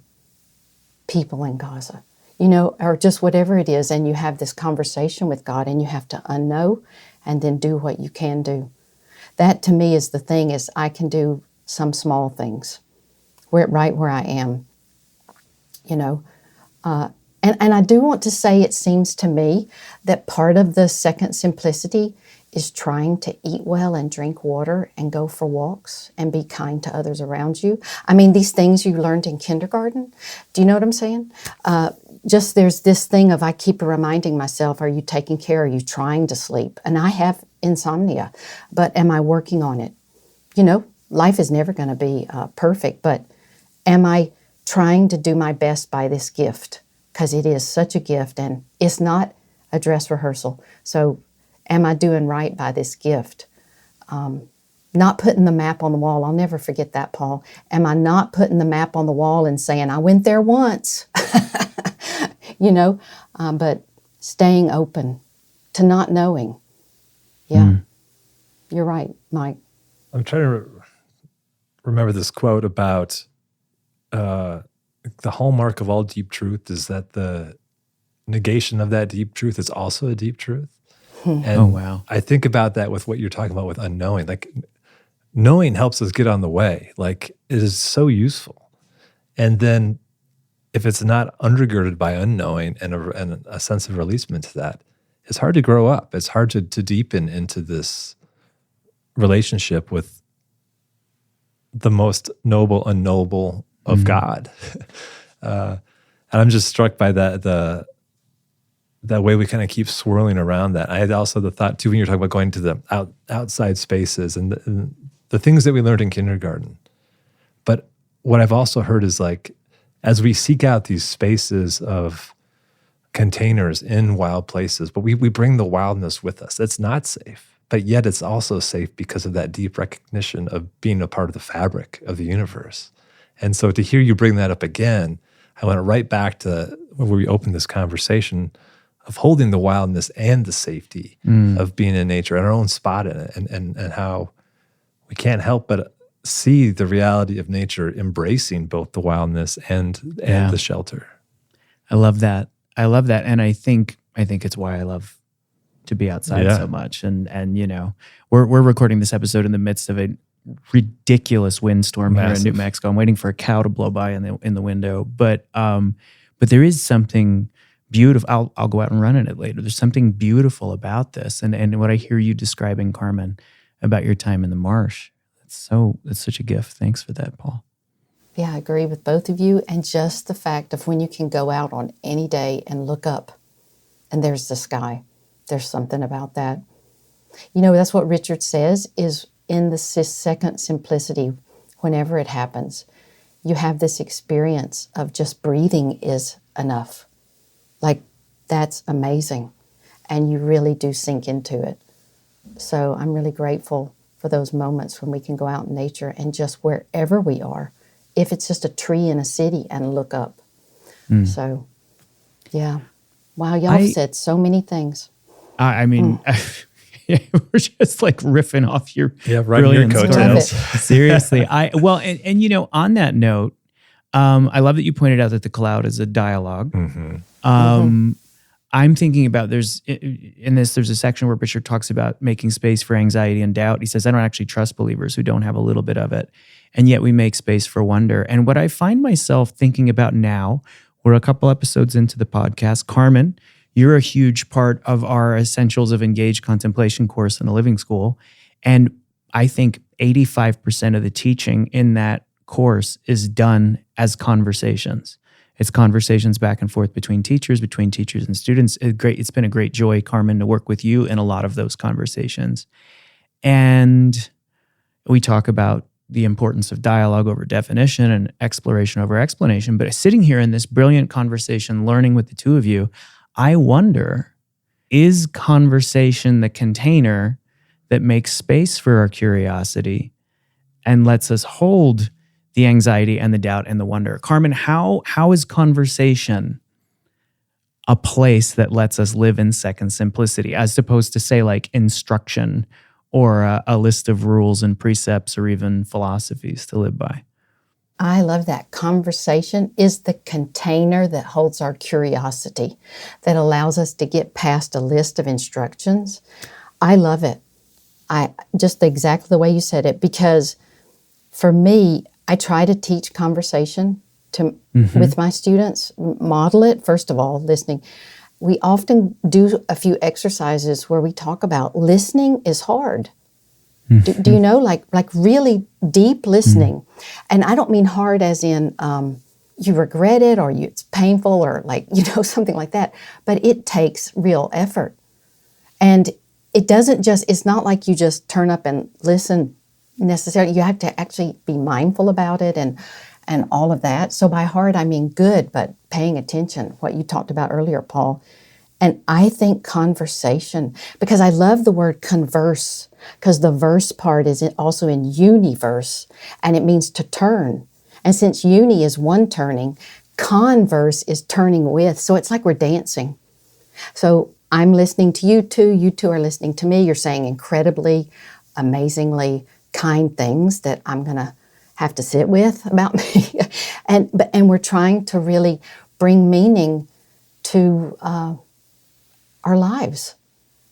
[SPEAKER 6] people in Gaza, or just whatever it is. And you have this conversation with God, and you have to unknow and then do what you can do. That to me is the thing, is I can do some small things right where I am, And I do want to say, it seems to me that part of the Second Simplicity is trying to eat well and drink water and go for walks and be kind to others around you. I mean, these things you learned in kindergarten. Do you know what I'm saying? Just there's this thing of, I keep reminding myself, are you taking care? Are you trying to sleep? And I have insomnia, but am I working on it? Life is never going to be perfect, but am I trying to do my best by this gift because it is such a gift, and it's not a dress rehearsal. So am I doing right by this gift? Not putting the map on the wall. I'll never forget that, Paul. Am I not putting the map on the wall and saying, I went there once? But staying open to not knowing. Yeah, You're right, Mike.
[SPEAKER 2] I'm trying to remember this quote about the hallmark of all deep truth is that the negation of that deep truth is also a deep truth. And
[SPEAKER 5] Oh, wow.
[SPEAKER 2] I think about that with what you're talking about with unknowing. Like, knowing helps us get on the way. Like, it is so useful. And then if it's not undergirded by unknowing and a sense of releasement to that, it's hard to grow up. It's hard to deepen into this relationship with the most noble, unknowable of God. And I'm just struck by that way we kind of keep swirling around that. I had also the thought too, when you're talking about going to the outside spaces and the things that we learned in kindergarten. But what I've also heard is, like, as we seek out these spaces of containers in wild places, but we bring the wildness with us. It's not safe, but yet it's also safe because of that deep recognition of being a part of the fabric of the universe. And so to hear you bring that up again, I went right back to where we opened this conversation of holding the wildness and the safety of being in nature and our own spot in it, and how we can't help but see the reality of nature embracing both the wildness and the shelter.
[SPEAKER 5] I love that. And I think it's why I love to be outside so much. And we're recording this episode in the midst of a ridiculous windstorm here in New Mexico. I'm waiting for a cow to blow by in the window. But there is something beautiful. I'll go out and run in it later. There's something beautiful about this. And what I hear you describing, Carmen, about your time in the marsh, it's such a gift. Thanks for that, Paul.
[SPEAKER 6] Yeah, I agree with both of you. And just the fact of when you can go out on any day and look up and there's the sky. There's something about that. That's what Richard says is in the second simplicity, whenever it happens, you have this experience of just breathing is enough. Like, that's amazing. And you really do sink into it. So I'm really grateful for those moments when we can go out in nature and just wherever we are, if it's just a tree in a city, and look up. So, yeah. Wow, y'all said so many things.
[SPEAKER 5] I mean, we're just like riffing off your
[SPEAKER 2] riding
[SPEAKER 5] brilliant
[SPEAKER 2] your coattails.
[SPEAKER 5] Seriously. On that note, I love that you pointed out that the cloud is a dialogue. I'm thinking about there's a section where Butcher talks about making space for anxiety and doubt. He says, I don't actually trust believers who don't have a little bit of it. And yet we make space for wonder. And what I find myself thinking about now, we're a couple episodes into the podcast. Carmen, you're a huge part of our Essentials of Engaged Contemplation course in the Living School. And I think 85% of the teaching in that course is done as conversations. It's conversations back and forth between teachers and students. It's been a great joy, Carmen, to work with you in a lot of those conversations. And we talk about the importance of dialogue over definition and exploration over explanation. But sitting here in this brilliant conversation, learning with the two of you, I wonder, is conversation the container that makes space for our curiosity and lets us hold the anxiety and the doubt and the wonder? Carmen, how is conversation a place that lets us live in second simplicity, as opposed to, say, like instruction or a list of rules and precepts or even philosophies to live by?
[SPEAKER 6] I love that. Conversation is the container that holds our curiosity, that allows us to get past a list of instructions. I love it. Just exactly the way you said it, because for me, I try to teach conversation with my students, model it, first of all, listening. We often do a few exercises where we talk about listening is hard. Do you know, like really deep listening? And I don't mean hard as in you regret it or it's painful or something like that, but it takes real effort. And it's not like you just turn up and listen necessarily. You have to actually be mindful about it and and all of that. So by heart, I mean good, but paying attention, what you talked about earlier, Paul. And I think conversation, because I love the word converse, because the verse part is also in universe, and it means to turn. And since uni is one turning, converse is turning with. So it's like we're dancing. So I'm listening to you two are listening to me. You're saying incredibly, amazingly kind things that I'm going to have to sit with about me. and we're trying to really bring meaning to our lives.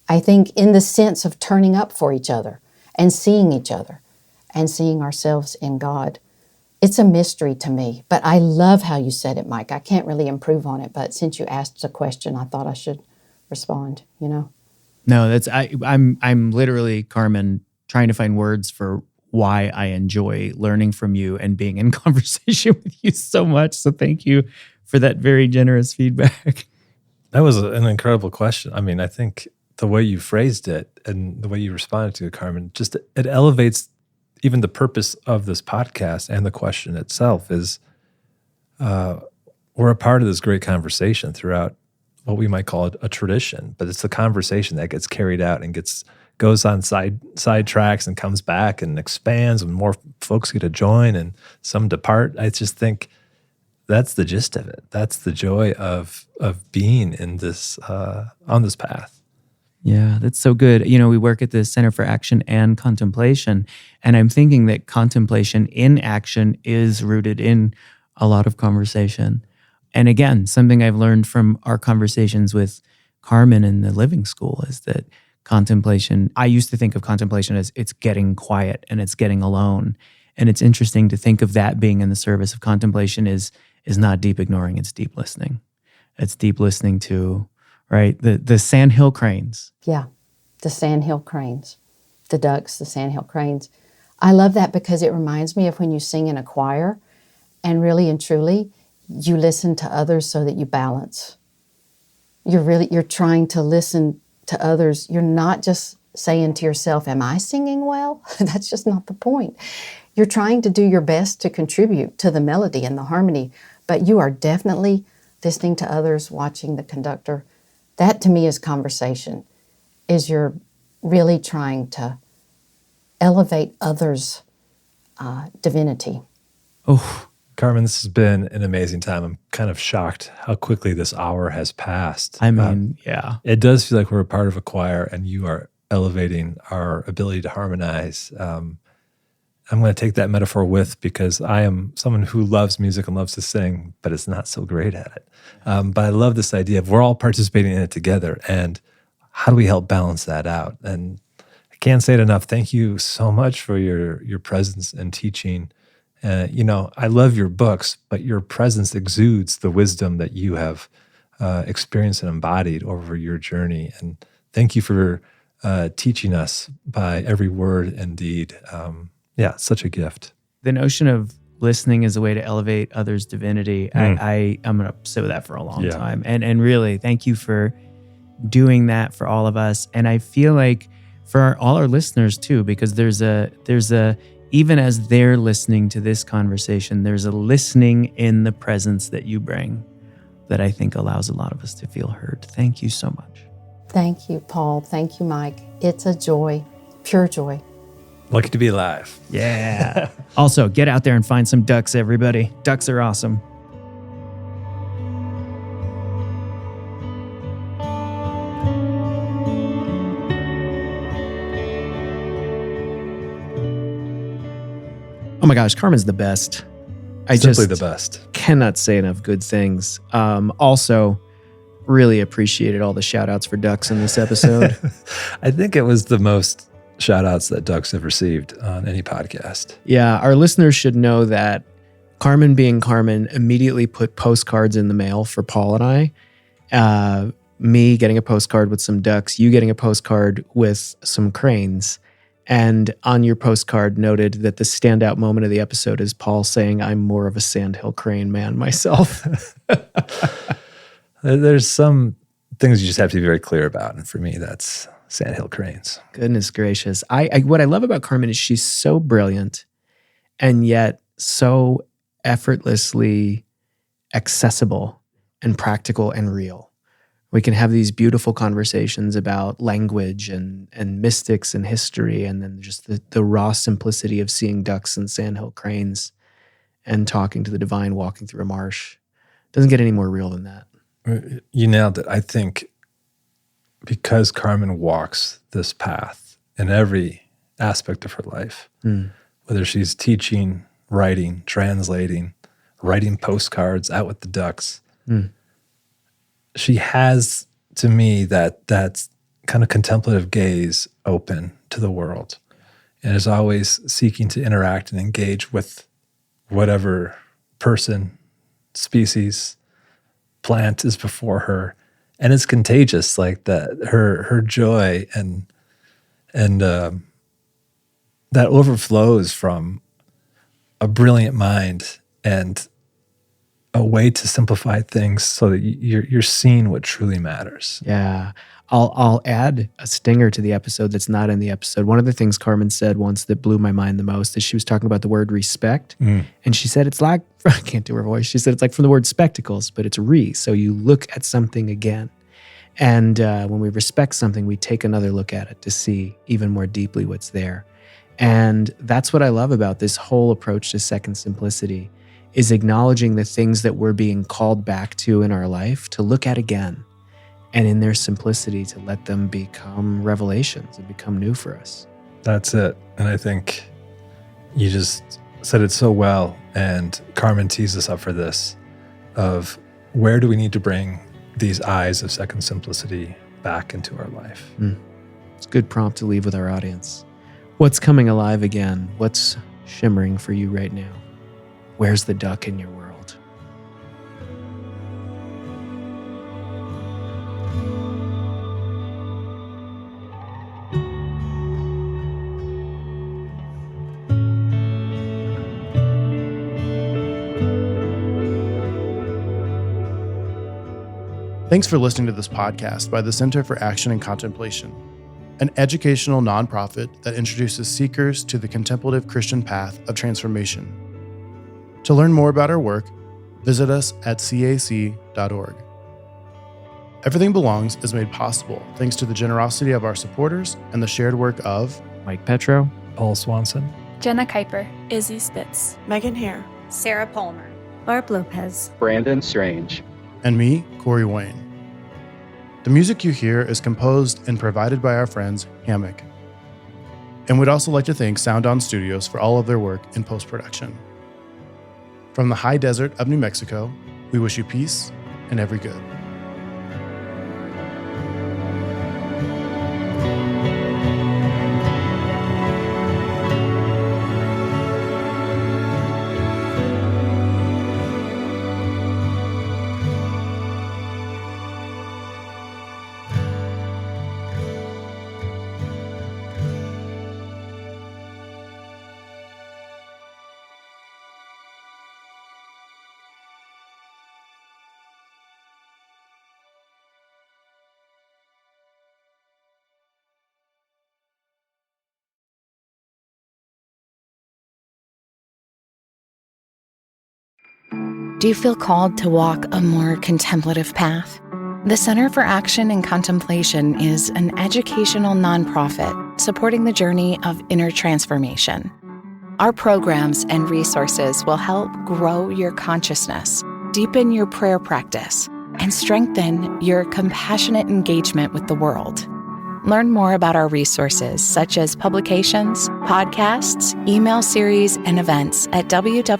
[SPEAKER 6] I think in the sense of turning up for each other and seeing each other and seeing ourselves in God. It's a mystery to me, but I love how you said it, Mike. I can't really improve on it, but since you asked a question, I thought I should respond,
[SPEAKER 5] No, I'm literally, Carmen, trying to find words for why I enjoy learning from you and being in conversation with you so much. So thank you for that very generous feedback.
[SPEAKER 2] That was an incredible question. I mean, I think the way you phrased it and the way you responded to it, Carmen, just it elevates even the purpose of this podcast, and the question itself is we're a part of this great conversation throughout what we might call a tradition, but it's the conversation that gets carried out and goes on side tracks and comes back and expands, and more folks get to join and some depart. I just think that's the gist of it. That's the joy of being in this on this path.
[SPEAKER 5] Yeah, that's so good. We work at the Center for Action and Contemplation, and I'm thinking that contemplation in action is rooted in a lot of conversation. And again, something I've learned from our conversations with Carmen in the Living School is that contemplation, I used to think of contemplation as it's getting quiet and it's getting alone. And it's interesting to think of that being in the service of contemplation is not deep ignoring, it's deep listening. It's deep listening to, right, the sandhill cranes.
[SPEAKER 6] Yeah, the sandhill cranes, the ducks, the sandhill cranes. I love that because it reminds me of when you sing in a choir, and really and truly, you listen to others so that you balance. You're trying to listen to others. You're not just saying to yourself, am I singing well? That's just not the point. You're trying to do your best to contribute to the melody and the harmony, but you are definitely listening to others, watching the conductor. That to me is conversation, is you're really trying to elevate others' divinity.
[SPEAKER 2] Oh, Carmen, this has been an amazing time. I'm kind of shocked how quickly this hour has passed.
[SPEAKER 5] I mean, yeah.
[SPEAKER 2] It does feel like we're a part of a choir, and you are elevating our ability to harmonize. I'm going to take that metaphor because I am someone who loves music and loves to sing, but is not so great at it. But I love this idea of we're all participating in it together, and how do we help balance that out? And I can't say it enough. Thank you so much for your presence and teaching. I love your books, but your presence exudes the wisdom that you have experienced and embodied over your journey. And thank you for teaching us by every word and deed. Such a gift.
[SPEAKER 5] The notion of listening as a way to elevate others' divinity, I'm going to sit with that for a long time. And really, thank you for doing that for all of us. And I feel like for all our listeners too, because there's a even as they're listening to this conversation, there's a listening in the presence that you bring that I think allows a lot of us to feel heard. Thank you so much.
[SPEAKER 6] Thank you, Paul. Thank you, Mike. It's a joy, pure joy.
[SPEAKER 2] Lucky to be alive.
[SPEAKER 5] Yeah. Also, get out there and find some ducks, everybody. Ducks are awesome. Oh my gosh, Carmen's the best.
[SPEAKER 2] Simply the best.
[SPEAKER 5] Cannot say enough good things. Also, really appreciated all the shout outs for ducks in this episode.
[SPEAKER 2] I think it was the most shout outs that ducks have received on any podcast.
[SPEAKER 5] Yeah, our listeners should know that Carmen being Carmen immediately put postcards in the mail for Paul and I. Me getting a postcard with some ducks, you getting a postcard with some cranes. And on your postcard noted that the standout moment of the episode is Paul saying, I'm more of a sandhill crane man myself.
[SPEAKER 2] There's some things you just have to be very clear about. And for me, that's sandhill cranes.
[SPEAKER 5] Goodness gracious. What I love about Carmen is she's so brilliant and yet so effortlessly accessible and practical and real. We can have these beautiful conversations about language and mystics and history, and then just the raw simplicity of seeing ducks and sandhill cranes and talking to the divine walking through a marsh. Doesn't get any more real than that.
[SPEAKER 2] You nailed it. I think because Carmen walks this path in every aspect of her life, whether she's teaching, writing, translating, writing postcards, out with the ducks, she has, to me, that kind of contemplative gaze open to the world, and is always seeking to interact and engage with whatever person, species, plant is before her. And it's contagious, like that. Her joy and that overflows from a brilliant mind and a way to simplify things so that you're seeing what truly matters.
[SPEAKER 5] Yeah. I'll add a stinger to the episode that's not in the episode. One of the things Carmen said once that blew my mind the most is she was talking about the word respect. And she said it's like, I can't do her voice. She said it's like from the word spectacles, but it's so you look at something again. And when we respect something, we take another look at it to see even more deeply what's there. And that's what I love about this whole approach to second simplicity, is acknowledging the things that we're being called back to in our life to look at again. And in their simplicity, to let them become revelations and become new for us.
[SPEAKER 2] That's it. And I think you just said it so well. And Carmen teased us up for this, of where do we need to bring these eyes of second simplicity back into our life?
[SPEAKER 5] It's a good prompt to leave with our audience. What's coming alive again? What's shimmering for you right now? Where's the duck in your world?
[SPEAKER 7] Thanks for listening to this podcast by the Center for Action and Contemplation, an educational nonprofit that introduces seekers to the contemplative Christian path of transformation. To learn more about our work, visit us at cac.org. Everything Belongs is made possible thanks to the generosity of our supporters and the shared work of
[SPEAKER 5] Mike Petro,
[SPEAKER 2] Paul Swanson,
[SPEAKER 8] Jenna Kuiper,
[SPEAKER 9] Izzy Spitz,
[SPEAKER 10] Megan Hare,
[SPEAKER 11] Sarah Palmer,
[SPEAKER 12] Barb Lopez,
[SPEAKER 13] Brandon Strange,
[SPEAKER 7] and me, Corey Wayne. The music you hear is composed and provided by our friends Hammock. And we'd also like to thank Sound On Studios for all of their work in post-production. From the high desert of New Mexico, we wish you peace and every good.
[SPEAKER 1] Do you feel called to walk a more contemplative path? The Center for Action and Contemplation is an educational nonprofit supporting the journey of inner transformation. Our programs and resources will help grow your consciousness, deepen your prayer practice, and strengthen your compassionate engagement with the world. Learn more about our resources, such as publications, podcasts, email series, and events at www.cac.org.